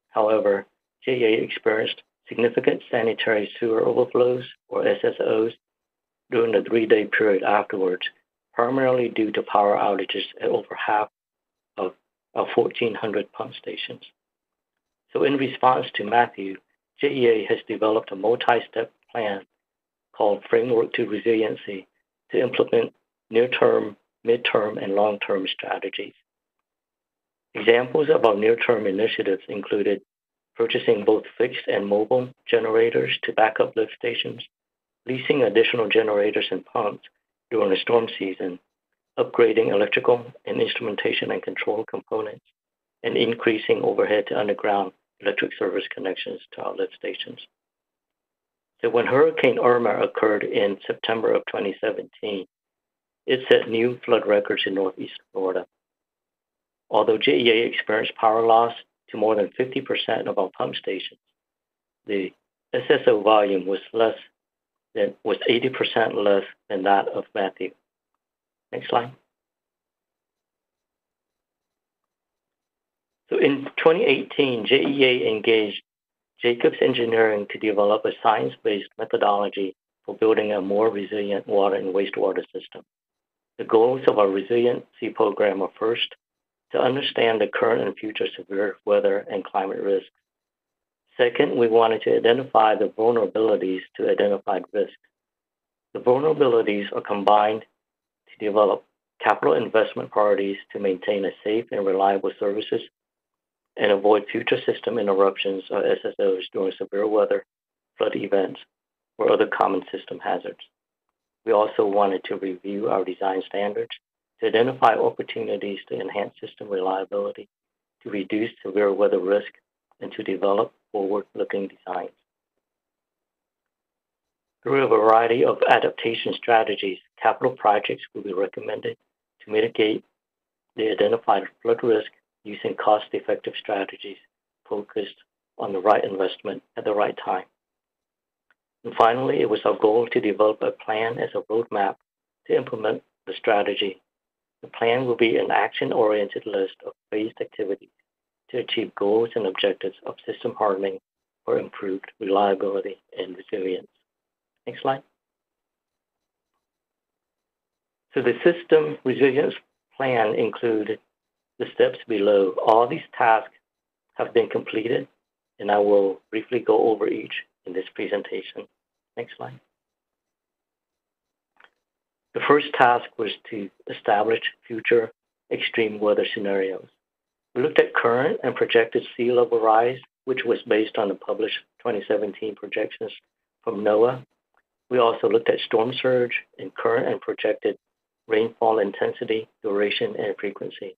However, JEA experienced significant sanitary sewer overflows, or SSOs, during the 3-day period afterwards, primarily due to power outages at over half of our 1,400 pump stations. So in response to Matthew, JEA has developed a multi-step plan called Framework to Resiliency to implement near-term, mid-term, and long-term strategies. Examples of our near-term initiatives included purchasing both fixed and mobile generators to back up lift stations, leasing additional generators and pumps during the storm season, upgrading electrical and instrumentation and control components, and increasing overhead to underground electric service connections to our lift stations. So when Hurricane Irma occurred in September of 2017, it set new flood records in Northeast Florida. Although JEA experienced power loss to more than 50% of our pump stations, the SSO volume was 80% less than that of Matthew. Next slide. So in 2018, JEA engaged Jacobs Engineering to develop a science-based methodology for building a more resilient water and wastewater system. The goals of our resiliency program are first, to understand the current and future severe weather and climate risks. Second, we wanted to identify the vulnerabilities to identified risks. The vulnerabilities are combined to develop capital investment priorities to maintain a safe and reliable services and avoid future system interruptions or SSOs during severe weather, flood events, or other common system hazards. We also wanted to review our design standards to identify opportunities to enhance system reliability, to reduce severe weather risk, and to develop forward-looking designs. Through a variety of adaptation strategies, capital projects will be recommended to mitigate the identified flood risk using cost-effective strategies focused on the right investment at the right time. And finally, it was our goal to develop a plan as a roadmap to implement the strategy. The plan will be an action-oriented list of phased activities to achieve goals and objectives of system hardening for improved reliability and resilience. Next slide. So the system resilience plan included the steps below. All these tasks have been completed, and I will briefly go over each in this presentation. Next slide. The first task was to establish future extreme weather scenarios. We looked at current and projected sea level rise, which was based on the published 2017 projections from NOAA. We also looked at storm surge and current and projected rainfall intensity, duration, and frequency.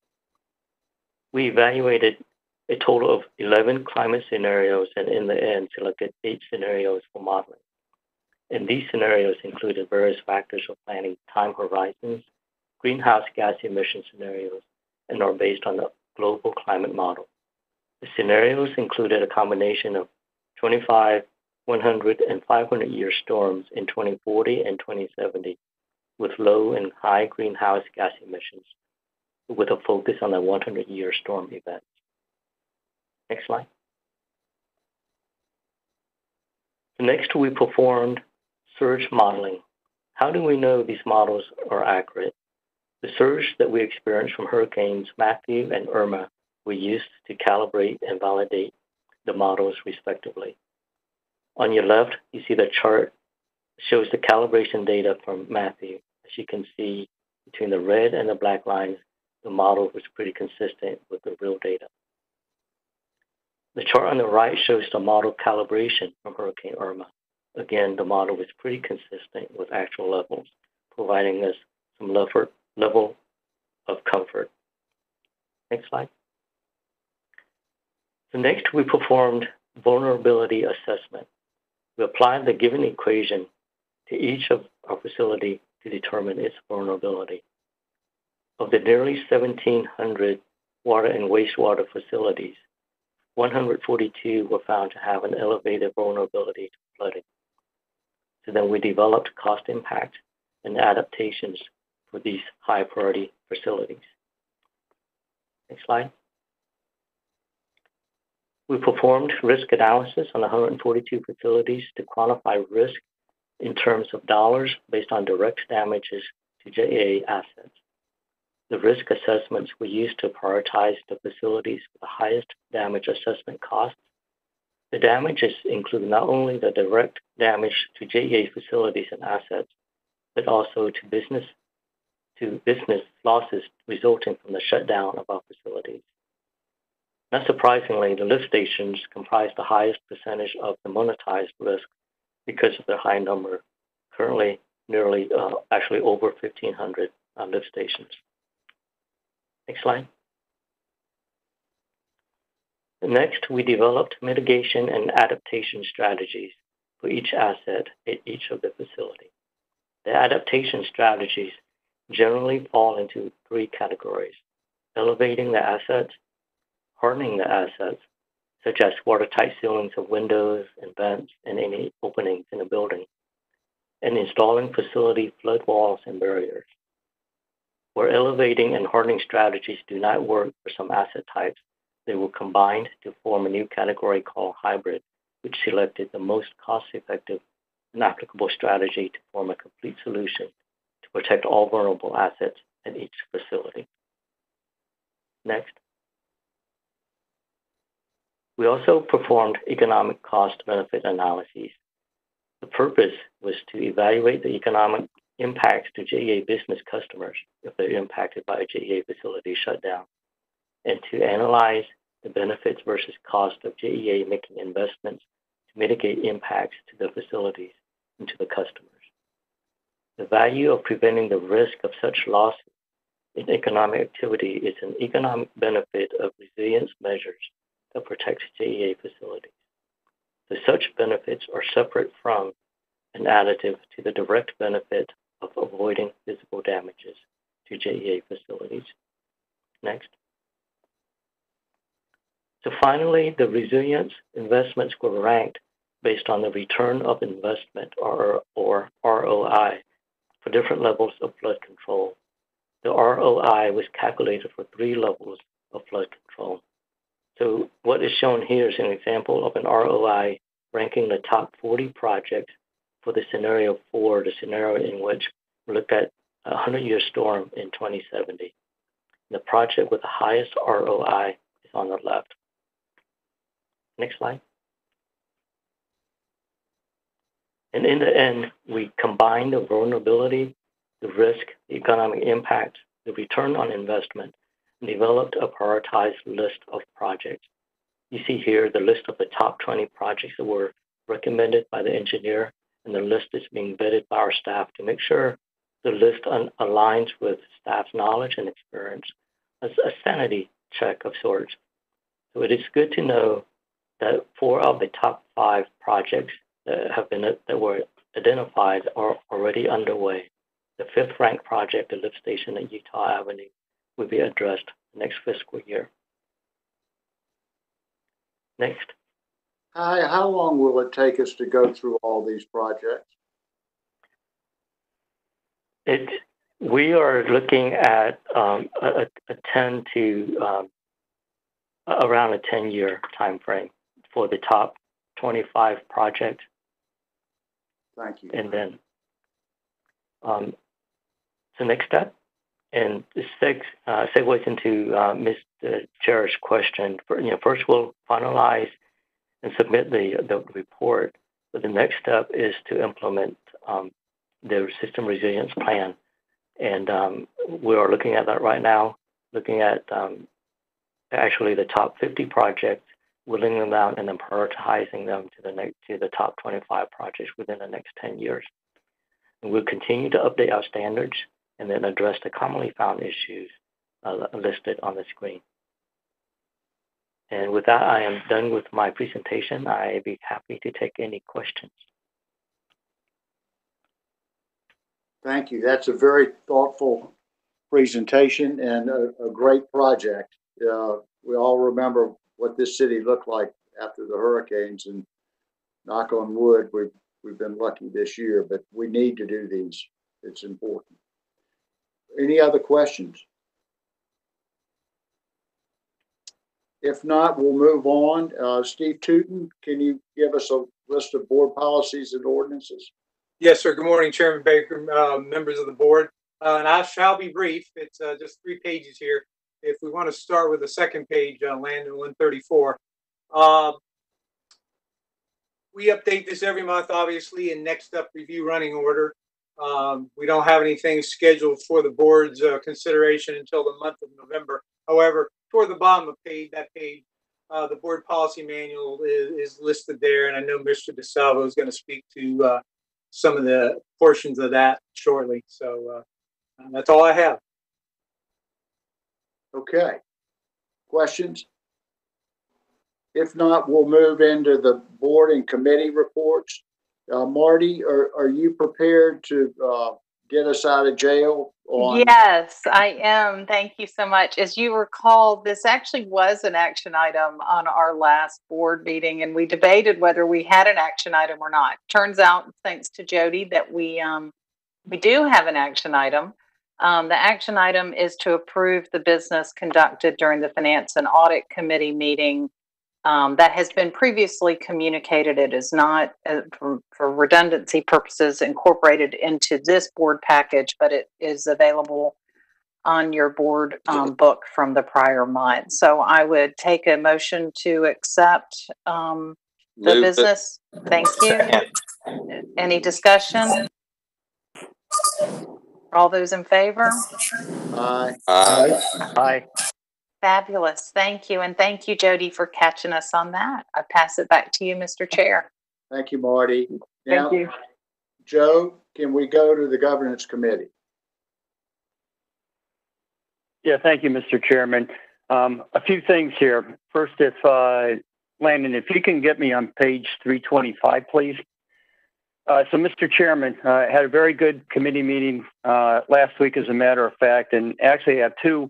We evaluated a total of 11 climate scenarios and in the end selected 8 scenarios for modeling. And these scenarios included various factors for planning time horizons, greenhouse gas emission scenarios, and are based on the global climate model. The scenarios included a combination of 25, 100, and 500-year storms in 2040 and 2070, with low and high greenhouse gas emissions, with a focus on the 100-year storm events. Next slide. Next, we performed surge modeling. How do we know these models are accurate? The surge that we experienced from hurricanes Matthew and Irma were used to calibrate and validate the models respectively. On your left, you see the chart shows the calibration data from Matthew. As you can see, between the red and the black lines, the model was pretty consistent with the real data. The chart on the right shows the model calibration from Hurricane Irma. Again, the model was pretty consistent with actual levels, providing us some level of comfort. Next slide. So next, we performed vulnerability assessment. We applied the given equation to each of our facility to determine its vulnerability. Of the nearly 1,700 water and wastewater facilities, 142 were found to have an elevated vulnerability to flooding. So then we developed cost impact and adaptations for these high priority facilities. Next slide. We performed risk analysis on 142 facilities to quantify risk in terms of dollars based on direct damages to JEA assets. The risk assessments were used to prioritize the facilities with the highest damage assessment costs. The damages include not only the direct damage to JEA facilities and assets, but also to business losses resulting from the shutdown of our facilities. Not surprisingly, the lift stations comprise the highest percentage of the monetized risk because of their high number, currently nearly actually over 1,500 lift stations. Next slide. Next, we developed mitigation and adaptation strategies for each asset at each of the facilities. The adaptation strategies generally fall into three categories: elevating the assets, hardening the assets, such as watertight ceilings of windows and vents and any openings in a building, and installing facility flood walls and barriers. Where elevating and hardening strategies do not work for some asset types, they were combined to form a new category called hybrid, which selected the most cost-effective and applicable strategy to form a complete solution to protect all vulnerable assets at each facility. Next. We also performed economic cost-benefit analyses. The purpose was to evaluate the economic impacts to JEA business customers if they're impacted by a JEA facility shutdown, and to analyze the benefits versus cost of JEA making investments to mitigate impacts to the facilities and to the customers. The value of preventing the risk of such losses in economic activity is an economic benefit of resilience measures that protects JEA facilities. So such benefits are separate from and additive to the direct benefit of avoiding physical damages to JEA facilities. Next. So finally, the resilience investments were ranked based on the return of investment, or ROI, for different levels of flood control. The ROI was calculated for 3 levels of flood control. So what is shown here is an example of an ROI ranking the top 40 projects for the scenario 4, the scenario in which we looked at a 100-year storm in 2070. The project with the highest ROI is on the left. Next slide. And in the end, we combined the vulnerability, the risk, the economic impact, the return on investment, and developed a prioritized list of projects. You see here the list of the top 20 projects that were recommended by the engineer, and the list is being vetted by our staff to make sure the list aligns with staff's knowledge and experience, as a sanity check of sorts. So it is good to know that 4 of the top 5 projects that were identified are already underway. The 5th ranked project, the lift station at Utah Avenue, will be addressed next fiscal year. Next. Hi, how long will it take us to go through all these projects? We are looking at a 10 to around a 10-year time frame for the top 25 projects. Thank you. And then, so next step, and this segues into Mr. Chair's question. First we'll finalize and submit the report, but the next step is to implement the system resilience plan. And we are looking at that right now, looking at actually the top 50 projects, whittling them down, and then prioritizing them to the top 25 projects within the next 10 years. And we'll continue to update our standards and then address the commonly found issues listed on the screen. And with that, I am done with my presentation. I'd be happy to take any questions. Thank you. That's a very thoughtful presentation and a great project. We all remember what this city looked like after the hurricanes, and knock on wood, we've we've been lucky this year, but we need to do these. It's important. Any other questions? If not, we'll move on. Steve Tootin, can you give us a list of board policies and ordinances? Yes, sir. Good morning, Chairman Baker, members of the board. And I shall be brief. It's just 3 pages here. If we want to start with the second page, Landon 134. We update this every month, obviously, in next up review running order. We don't have anything scheduled for the board's consideration until the month of November. However, toward the bottom of that page, the board policy manual is listed there, and I know Mr. DeSalvo is going to speak to some of the portions of that shortly. So that's all I have. Okay. Questions? If not, we'll move into the board and committee reports. Marty, are you prepared to get us out of jail? Yes, I am. Thank you so much. As you recall, this actually was an action item on our last board meeting, and we debated whether we had an action item or not. Turns out, thanks to Jody, that we do have an action item. The action item is to approve the business conducted during the Finance and Audit Committee meeting. That has been previously communicated. It is not, for redundancy purposes, incorporated into this board package, but it is available on your board book from the prior month. So I would take a motion to accept the business. Thank you. Any discussion? All those in favor? Aye. Aye. Aye. Fabulous. Thank you. And thank you, Jody, for catching us on that. I pass it back to you, Mr. Chair. Thank you, Marty. Now, Thank you. Joe, can we go to the governance committee? Yeah, thank you, Mr. Chairman. A few things here. First, if Landon, if you can get me on page 325, please. So, Mr. Chairman, I had a very good committee meeting last week, as a matter of fact, and actually I have 2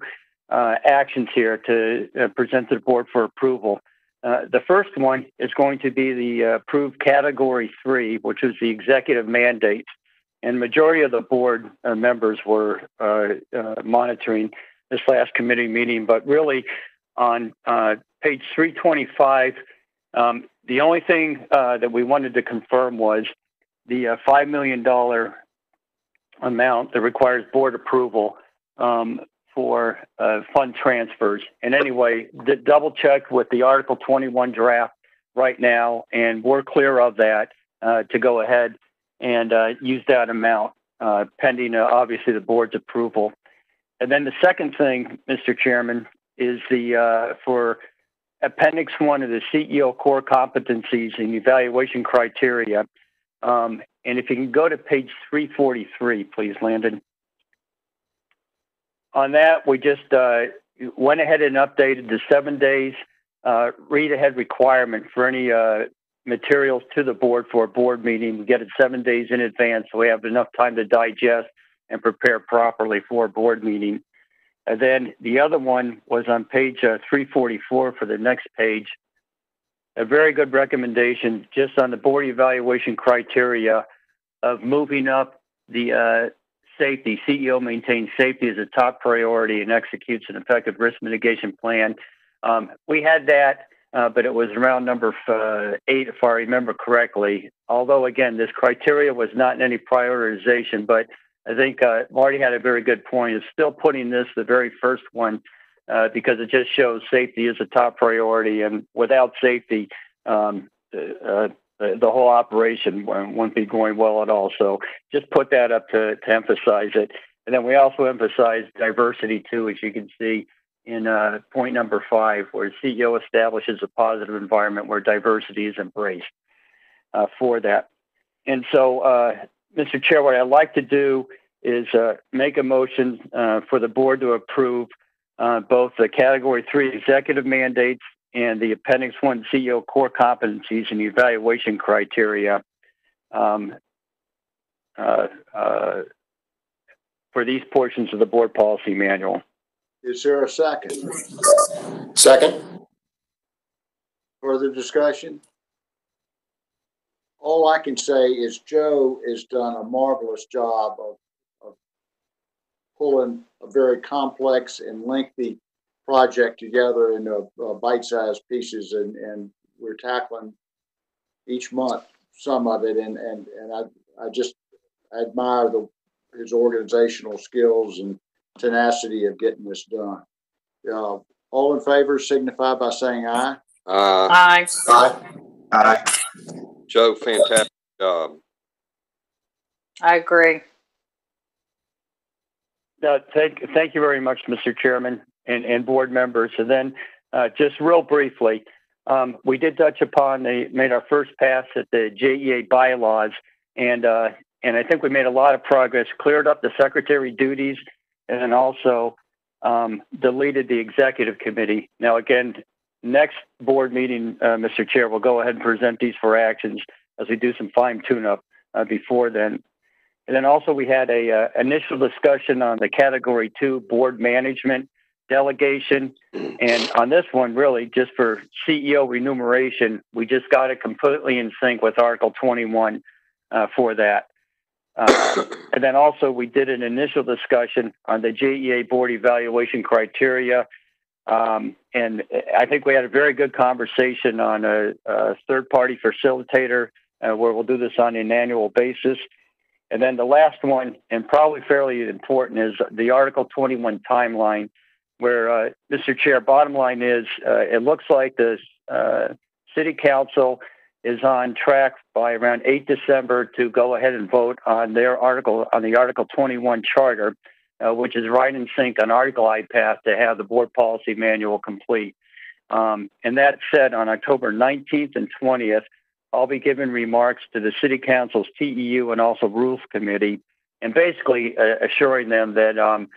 actions here to present to the board for approval. The first one is going to be the approved category 3, which is the executive mandate. And majority of the board members were monitoring this last committee meeting. But really, on page 325, the only thing that we wanted to confirm was the $5 million amount that requires board approval for fund transfers. And anyway, double check with the Article 21 draft right now, and we're clear of that to go ahead and use that amount pending, obviously, the board's approval. And then the second thing, Mr. Chairman, is the for Appendix 1 of the CEO core competencies and evaluation criteria. And if you can go to page 343, please, Landon. On that, we just went ahead and updated the 7 days read-ahead requirement for any materials to the board for a board meeting. We get it 7 days in advance, so we have enough time to digest and prepare properly for a board meeting. And then the other one was on page 344 for the next page. A very good recommendation just on the board evaluation criteria of moving up the safety. CEO maintains safety as a top priority and executes an effective risk mitigation plan. We had that, but it was around number 8, if I remember correctly. Although, again, this criteria was not in any prioritization, but I think Marty had a very good point. It's still putting this the very first one because it just shows safety is a top priority, and without safety, the whole operation wouldn't be going well at all. So just put that up to emphasize it. And then we also emphasize diversity, too, as you can see in point number 5, where the CEO establishes a positive environment where diversity is embraced for that. And so, Mr. Chair, what I'd like to do is make a motion for the board to approve both the Category 3 executive mandates and the Appendix 1 CEO core competencies and evaluation criteria for these portions of the board policy manual. Is there a second? Second. Further discussion? all I can say is Joe has done a marvelous job of pulling a very complex and lengthy project together into bite-sized pieces, and we're tackling each month some of it, and I just admire his organizational skills and tenacity of getting this done. All in favor signify by saying aye. Aye. Aye. Joe, fantastic job. I agree. Thank you very much, Mr. Chairman and board members. And then just real briefly, we did touch upon, made our first pass at the JEA bylaws, and I think we made a lot of progress, cleared up the secretary duties, and then also deleted the executive committee. Now, again, next board meeting, Mr. Chair, we'll go ahead and present these for actions as we do some fine tune-up before then. And then also we had a initial discussion on the Category 2 board management delegation. And on this one, really, just for CEO remuneration, we just got it completely in sync with Article 21 for that. And then also we did an initial discussion on the JEA board evaluation criteria. And I think we had a very good conversation on a third-party facilitator where we'll do this on an annual basis. And then the last one, and probably fairly important, is the Article 21 timeline, where, Mr. Chair, bottom line is it looks like the City Council is on track by around 8 December to go ahead and vote on their article, on the Article 21 charter, which is right in sync on Article IPATH to have the board policy manual complete. And that said, on October 19th and 20th, I'll be giving remarks to the City Council's TEU and also Rules Committee, and basically assuring them that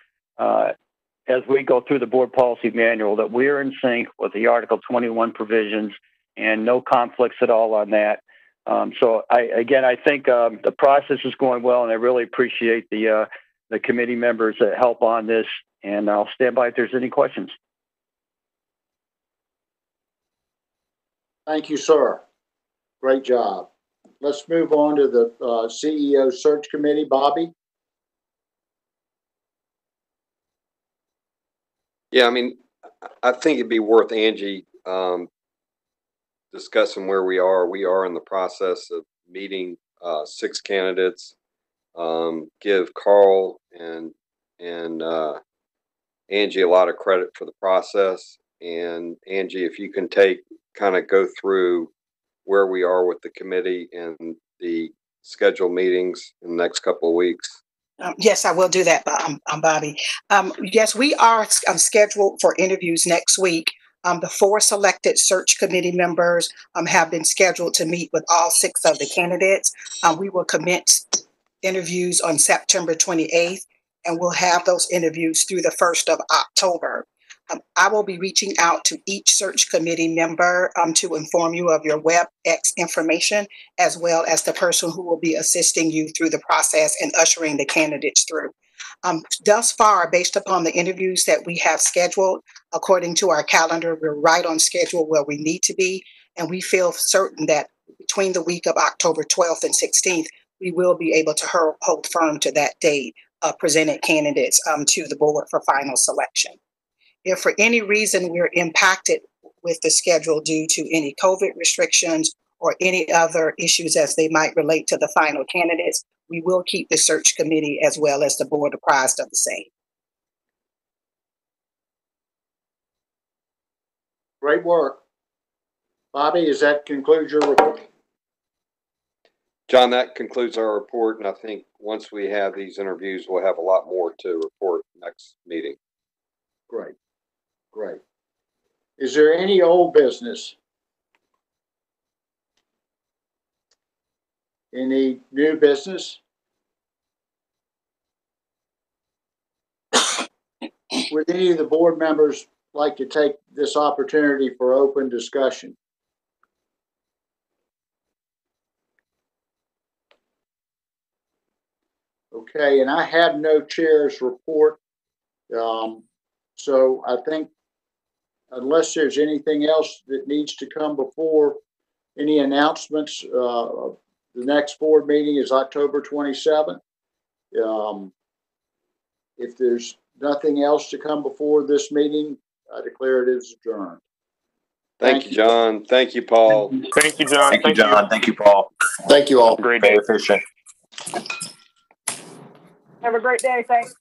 as we go through the board policy manual, that we're in sync with the Article 21 provisions and no conflicts at all on that. So I think the process is going well, and I really appreciate the committee members that help on this, and I'll stand by if there's any questions. Thank you, sir. Great job. Let's move on to the CEO search committee. Bobby? Yeah, I mean, I think it'd be worth Angie discussing where we are. We are in the process of meeting 6 candidates. Give Carl and Angie a lot of credit for the process. And Angie, if you can kind of go through where we are with the committee and the scheduled meetings in the next couple of weeks. Yes, I will do that, Bobby. Yes, we are scheduled for interviews next week. The 4 selected search committee members have been scheduled to meet with all 6 of the candidates. We will commence interviews on September 28th, and we'll have those interviews through the 1st of October. I will be reaching out to each search committee member to inform you of your WebEx information, as well as the person who will be assisting you through the process and ushering the candidates through. Thus far, based upon the interviews that we have scheduled, according to our calendar, we're right on schedule where we need to be, and we feel certain that between the week of October 12th and 16th, we will be able to hold firm to that date, presented candidates to the board for final selection. If for any reason we're impacted with the schedule due to any COVID restrictions or any other issues as they might relate to the final candidates, we will keep the search committee as well as the board apprised of the same. Great work. Bobby, does that conclude your report? John, that concludes our report, and I think once we have these interviews, we'll have a lot more to report next meeting. Great. Great. Is there any old business? Any new business? Would any of the board members like to take this opportunity for open discussion? Okay, and I have no chair's report. So I think unless there's anything else that needs to come before, any announcements, The next board meeting is October 27th. If there's nothing else to come before this meeting, I declare it is adjourned. Thank you, John. Thank you, Paul. Thank you, John. Thank you, John. Thank you, Paul. Thank you all. Great day. Very efficient. Have a great day. Thanks.